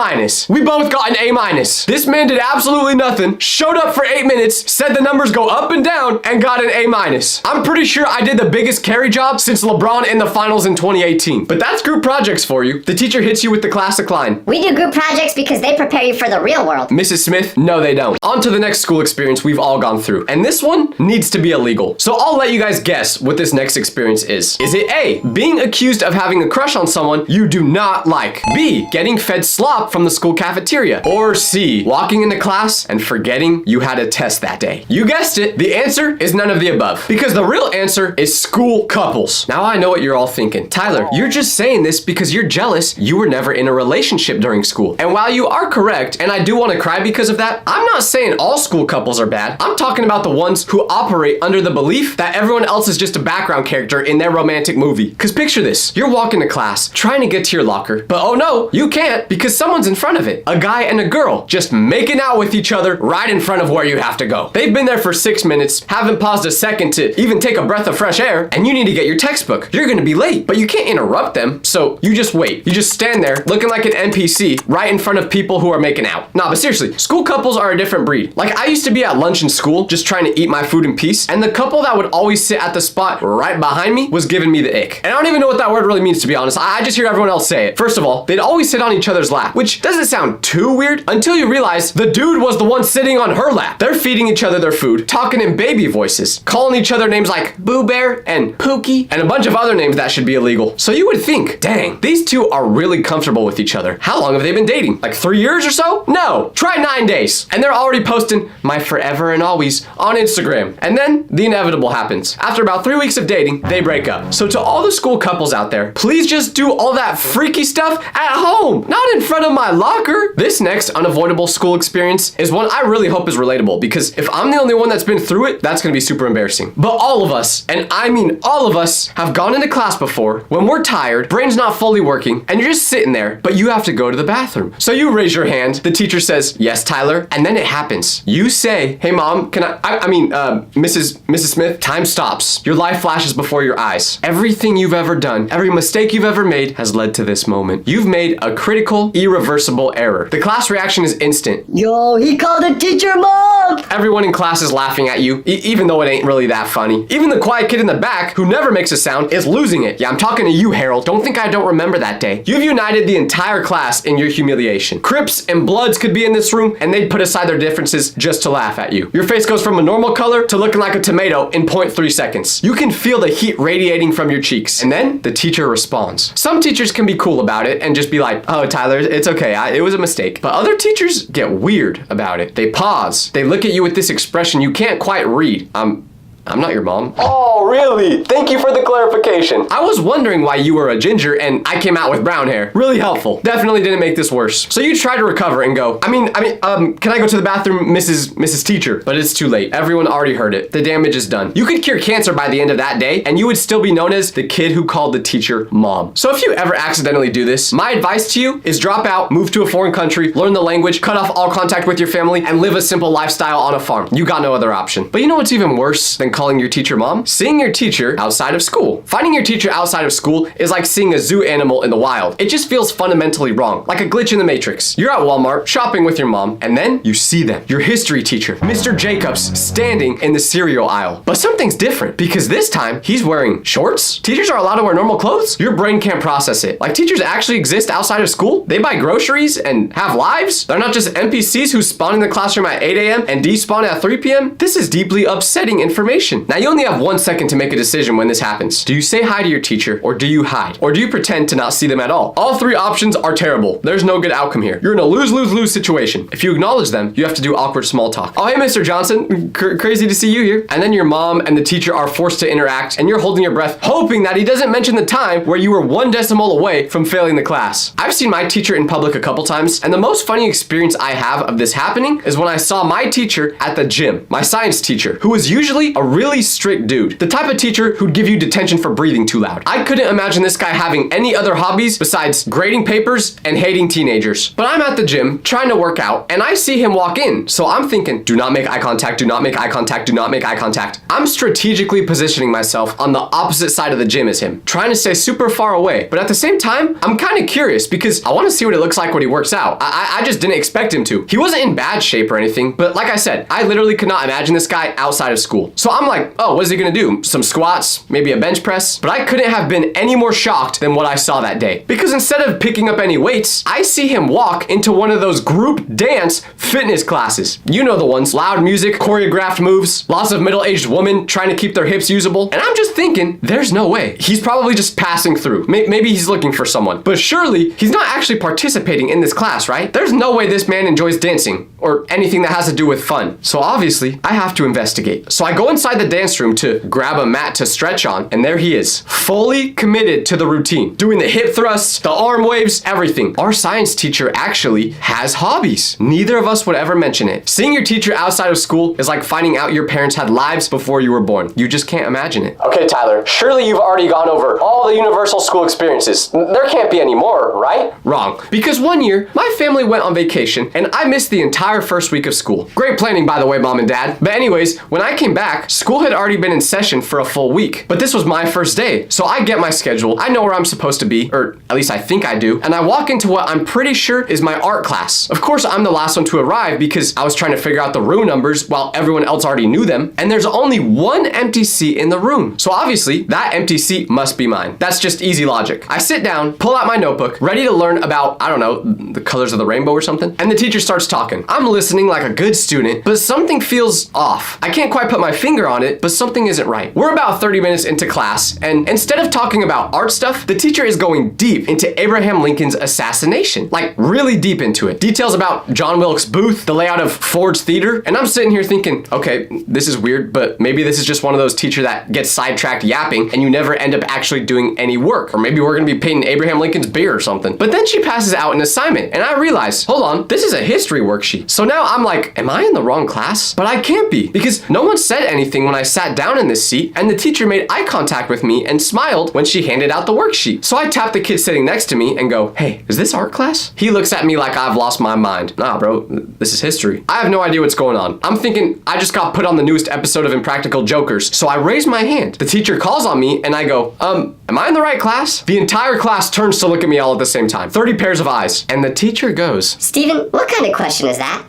We both got an A-. This man did absolutely nothing, showed up for 8 minutes, said the numbers go up and down, and got an A-. I'm pretty sure I did the biggest carry job since LeBron in the finals in 2018. But that's group projects for you. The teacher hits you with the classic line. We do group projects because they prepare you for the real world. Mrs. Smith, no they don't. On to the next school experience we've all gone through. And this one needs to be illegal. So I'll let you guys guess what this next experience is. Is it A, being accused of having a crush on someone you do not like? B, getting fed slop from the school cafeteria? Or C, walking into class and forgetting you had a test that day? You guessed it, the answer is none of the above. Because the real answer is school couples. Now I know what you're all thinking. Tyler, you're just saying this because you're jealous you were never in a relationship during school. And while you are correct, and I do want to cry because of that, I'm not saying all school couples are bad. I'm talking about the ones who operate under the belief that everyone else is just a background character in their romantic movie. Because picture this, you're walking to class, trying to get to your locker, but oh no, you can't because someone's in front of it. A guy and a girl just making out with each other right in front of where you have to go. They've been there for 6 minutes, haven't paused a second to even take a breath of fresh air, and you need to get your textbook. You're gonna be late, but you can't interrupt them, so you just wait. You just stand there looking like an NPC right in front of people who are making out. Nah, but seriously, school couples are a different breed. Like, I used to be at lunch in school just trying to eat my food in peace, and the couple that would always sit at the spot right behind me was giving me the ick. And I don't even know what that word really means, to be honest. I just hear everyone else say it. First of all, they'd always sit on each other's lap, which doesn't sound too weird until you realize the dude was the one sitting on her lap. They're feeding each other their food, talking in baby voices, calling each other names like Boo Bear and Pookie, and a bunch of other names that should be illegal. So you would think, dang, these two are really comfortable with each other. How long have they been dating? Like 3 years or so? No, try 9 days. And they're already posting my forever and always on Instagram. And then the inevitable happens. After about 3 weeks of dating, they break up. So to all the school couples out there, please just do all that freaky stuff at home, not in front of my locker. This next unavoidable school experience is one I really hope is relatable, because if I'm the only one that's been through it, that's gonna be super embarrassing. But all of us, and I mean all of us, have gone into class before when we're tired, brain's not fully working, and you're just sitting there, but you have to go to the bathroom. So you raise your hand, the teacher says, yes, Tyler, and then it happens. You say, hey mom, can Mrs. Smith, time stops. Your life flashes before your eyes. Everything you've ever done, every mistake you've ever made has led to this moment. You've made a critical, irreversible error. The class reaction is instant. Yo, he called the teacher mom! Everyone in class is laughing at you, even though it ain't really that funny. Even the quiet kid in the back, who never makes a sound, is losing it. Yeah, I'm talking to you, Harold. Don't think I don't remember that day. You've united the entire class in your humiliation. Crips and Bloods could be in this room, and they'd put aside their differences just to laugh at you. Your face goes from a normal color to looking like a tomato in 0.3 seconds. You can feel the heat radiating from your cheeks. And then the teacher responds. Some teachers can be cool about it and just be like, oh, Tyler, it's okay. It was a mistake. But other teachers get weird about it. They pause. They look at you with this expression you can't quite read. I'm not your mom. Oh, really? Thank you for the clarification. I was wondering why you were a ginger and I came out with brown hair. Really helpful. Definitely didn't make this worse. So you try to recover and go, can I go to the bathroom, Mrs. Teacher? But it's too late. Everyone already heard it. The damage is done. You could cure cancer by the end of that day, and you would still be known as the kid who called the teacher mom. So if you ever accidentally do this, my advice to you is drop out, move to a foreign country, learn the language, cut off all contact with your family, and live a simple lifestyle on a farm. You got no other option. But you know what's even worse than calling your teacher mom? Seeing your teacher outside of school. Finding your teacher outside of school is like seeing a zoo animal in the wild. It just feels fundamentally wrong, like a glitch in the Matrix. You're at Walmart shopping with your mom, and then you see them. Your history teacher, Mr. Jacobs, standing in the cereal aisle. But something's different because this time he's wearing shorts. Teachers are allowed to wear normal clothes? Your brain can't process it. Like teachers actually exist outside of school? They buy groceries and have lives? They're not just NPCs who spawn in the classroom at 8 a.m. and despawn at 3 p.m.? This is deeply upsetting information. Now you only have 1 second to make a decision when this happens. Do you say hi to your teacher, or do you hide? Or do you pretend to not see them at all? All three options are terrible. There's no good outcome here. You're in a lose-lose-lose situation. If you acknowledge them, you have to do awkward small talk. Oh, hey, Mr. Johnson. Crazy to see you here. And then your mom and the teacher are forced to interact, and you're holding your breath, hoping that he doesn't mention the time where you were 1 decimal away from failing the class. I've seen my teacher in public a couple times, and the most funny experience I have of this happening is when I saw my teacher at the gym, my science teacher, who was usually a really strict dude, the type of teacher who'd give you detention for breathing too loud. I couldn't imagine this guy having any other hobbies besides grading papers and hating teenagers. But I'm at the gym trying to work out, and I see him walk in, so I'm thinking, do not make eye contact, do not make eye contact, do not make eye contact. I'm strategically positioning myself on the opposite side of the gym as him, trying to stay super far away. But at the same time, I'm kind of curious because I want to see what it looks like when he works out. I just didn't expect him to. He wasn't in bad shape or anything, but like I said, I literally could not imagine this guy outside of school. So I'm like, oh, what is he gonna do? Some squats, maybe a bench press? But I couldn't have been any more shocked than what I saw that day. Because instead of picking up any weights, I see him walk into one of those group dance fitness classes. You know the ones, loud music, choreographed moves, lots of middle-aged women trying to keep their hips usable. And I'm just thinking, there's no way. He's probably just passing through. Maybe he's looking for someone. But surely, he's not actually participating in this class, right? There's no way this man enjoys dancing or anything that has to do with fun. So obviously, I have to investigate. So I go inside the dance room to grab a mat to stretch on, and there he is, fully committed to the routine, doing the hip thrusts, the arm waves, everything. Our science teacher actually has hobbies. Neither of us would ever mention it. Seeing your teacher outside of school is like finding out your parents had lives before you were born. You just can't imagine it. Okay, Tyler, surely you've already gone over all the universal school experiences. There can't be any more, right? Wrong. Because one year, my family went on vacation and I missed the entire first week of school. Great planning, by the way, Mom and Dad. But anyways, when I came back, school had already been in session for a full week. But this was my first day. So I get my schedule. I know where I'm supposed to be, or at least I think I do. And I walk into what I'm pretty sure is my art class. Of course, I'm the last one to arrive because I was trying to figure out the room numbers while everyone else already knew them. And there's only one empty seat in the room. So obviously, that empty seat must be mine. That's just easy logic. I sit down, pull out my notebook, ready to learn about, I don't know, the colors of the rainbow or something. And the teacher starts talking. I'm listening like a good student, but something feels off. I can't quite put my finger on it, but something isn't right. We're about 30 minutes into class, and instead of talking about art stuff, the teacher is going deep into Abraham Lincoln's assassination. Like, really deep into it. Details about John Wilkes Booth, the layout of Ford's Theater, and I'm sitting here thinking, okay, this is weird, but maybe this is just one of those teachers that gets sidetracked yapping and you never end up actually doing any work. Or maybe we're gonna be painting Abraham Lincoln's beard or something. But then she passes out an assignment, and I realize, hold on, this is a history worksheet. So now I'm like, am I in the wrong class? But I can't be, because no one said anything when I sat down in this seat, and the teacher made eye contact with me and smiled when she handed out the worksheet. So I tap the kid sitting next to me and go, hey, is this art class? He looks at me like I've lost my mind. Nah, bro, this is history. I have no idea what's going on. I'm thinking I just got put on the newest episode of Impractical Jokers, so I raise my hand. The teacher calls on me and I go, am I in the right class? The entire class turns to look at me all at the same time. 30 pairs of eyes. And the teacher goes, Steven, what kind of question is that?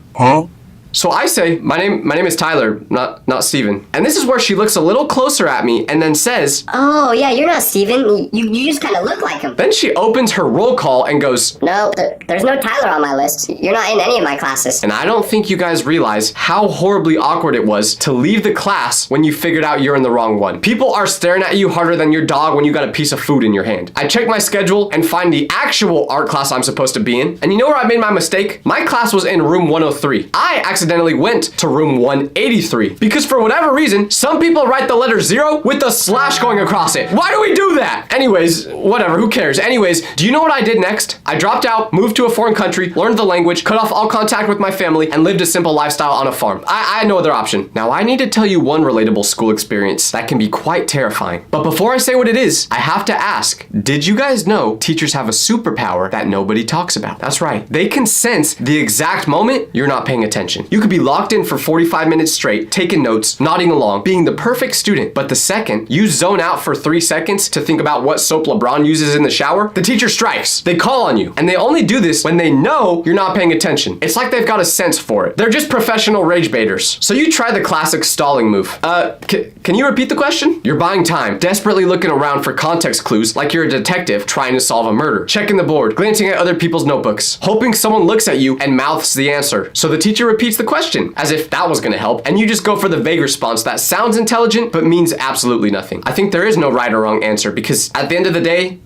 So I say, my name is Tyler, not Steven. And this is where she looks a little closer at me and then says, Oh, yeah, you're not Steven. You just kind of look like him. then she opens her roll call and goes, No, there's no Tyler on my list. You're not in any of my classes. and I don't think you guys realize how horribly awkward it was to leave the class when you figured out you're in the wrong one. People are staring at you harder than your dog when you got a piece of food in your hand. I check my schedule and find the actual art class I'm supposed to be in. And you know where I made my mistake? My class was in room 103. I accidentally accidentally went to room 183. Because for whatever reason, some people write the letter 0 with a slash going across it. Why do we do that? Anyways, whatever, who cares? Anyways, do you know what I did next? I dropped out, moved to a foreign country, learned the language, cut off all contact with my family, and lived a simple lifestyle on a farm. I had no other option. Now, I need to tell you one relatable school experience that can be quite terrifying. But before I say what it is, I have to ask, did you guys know teachers have a superpower that nobody talks about? That's right. They can sense the exact moment you're not paying attention. You could be locked in for 45 minutes straight, taking notes, nodding along, being the perfect student, but the second you zone out for 3 seconds to think about what soap LeBron uses in the shower, the teacher strikes. They call on you, and they only do this when they know you're not paying attention. It's like they've got a sense for it. They're just professional rage baiters. So you try the classic stalling move. Can you repeat the question? You're buying time, desperately looking around for context clues like you're a detective trying to solve a murder, checking the board, glancing at other people's notebooks, hoping someone looks at you and mouths the answer. So the teacher repeats the question, as if that was gonna help, and you just go for the vague response that sounds intelligent but means absolutely nothing. I think there is no right or wrong answer because at the end of the day,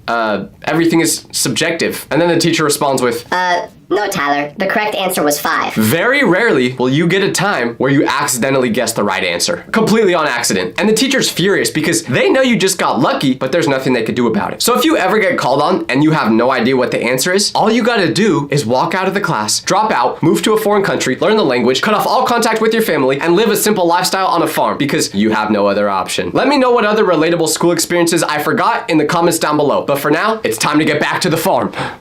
everything is subjective. And then the teacher responds with, No, Tyler. The correct answer was 5. very rarely will you get a time where you accidentally guess the right answer. Completely on accident. And the teacher's furious because they know you just got lucky, but there's nothing they could do about it. So if you ever get called on and you have no idea what the answer is, all you gotta do is walk out of the class, drop out, move to a foreign country, learn the language, cut off all contact with your family, and live a simple lifestyle on a farm because you have no other option. Let me know what other relatable school experiences I forgot in the comments down below. But for now, it's time to get back to the farm.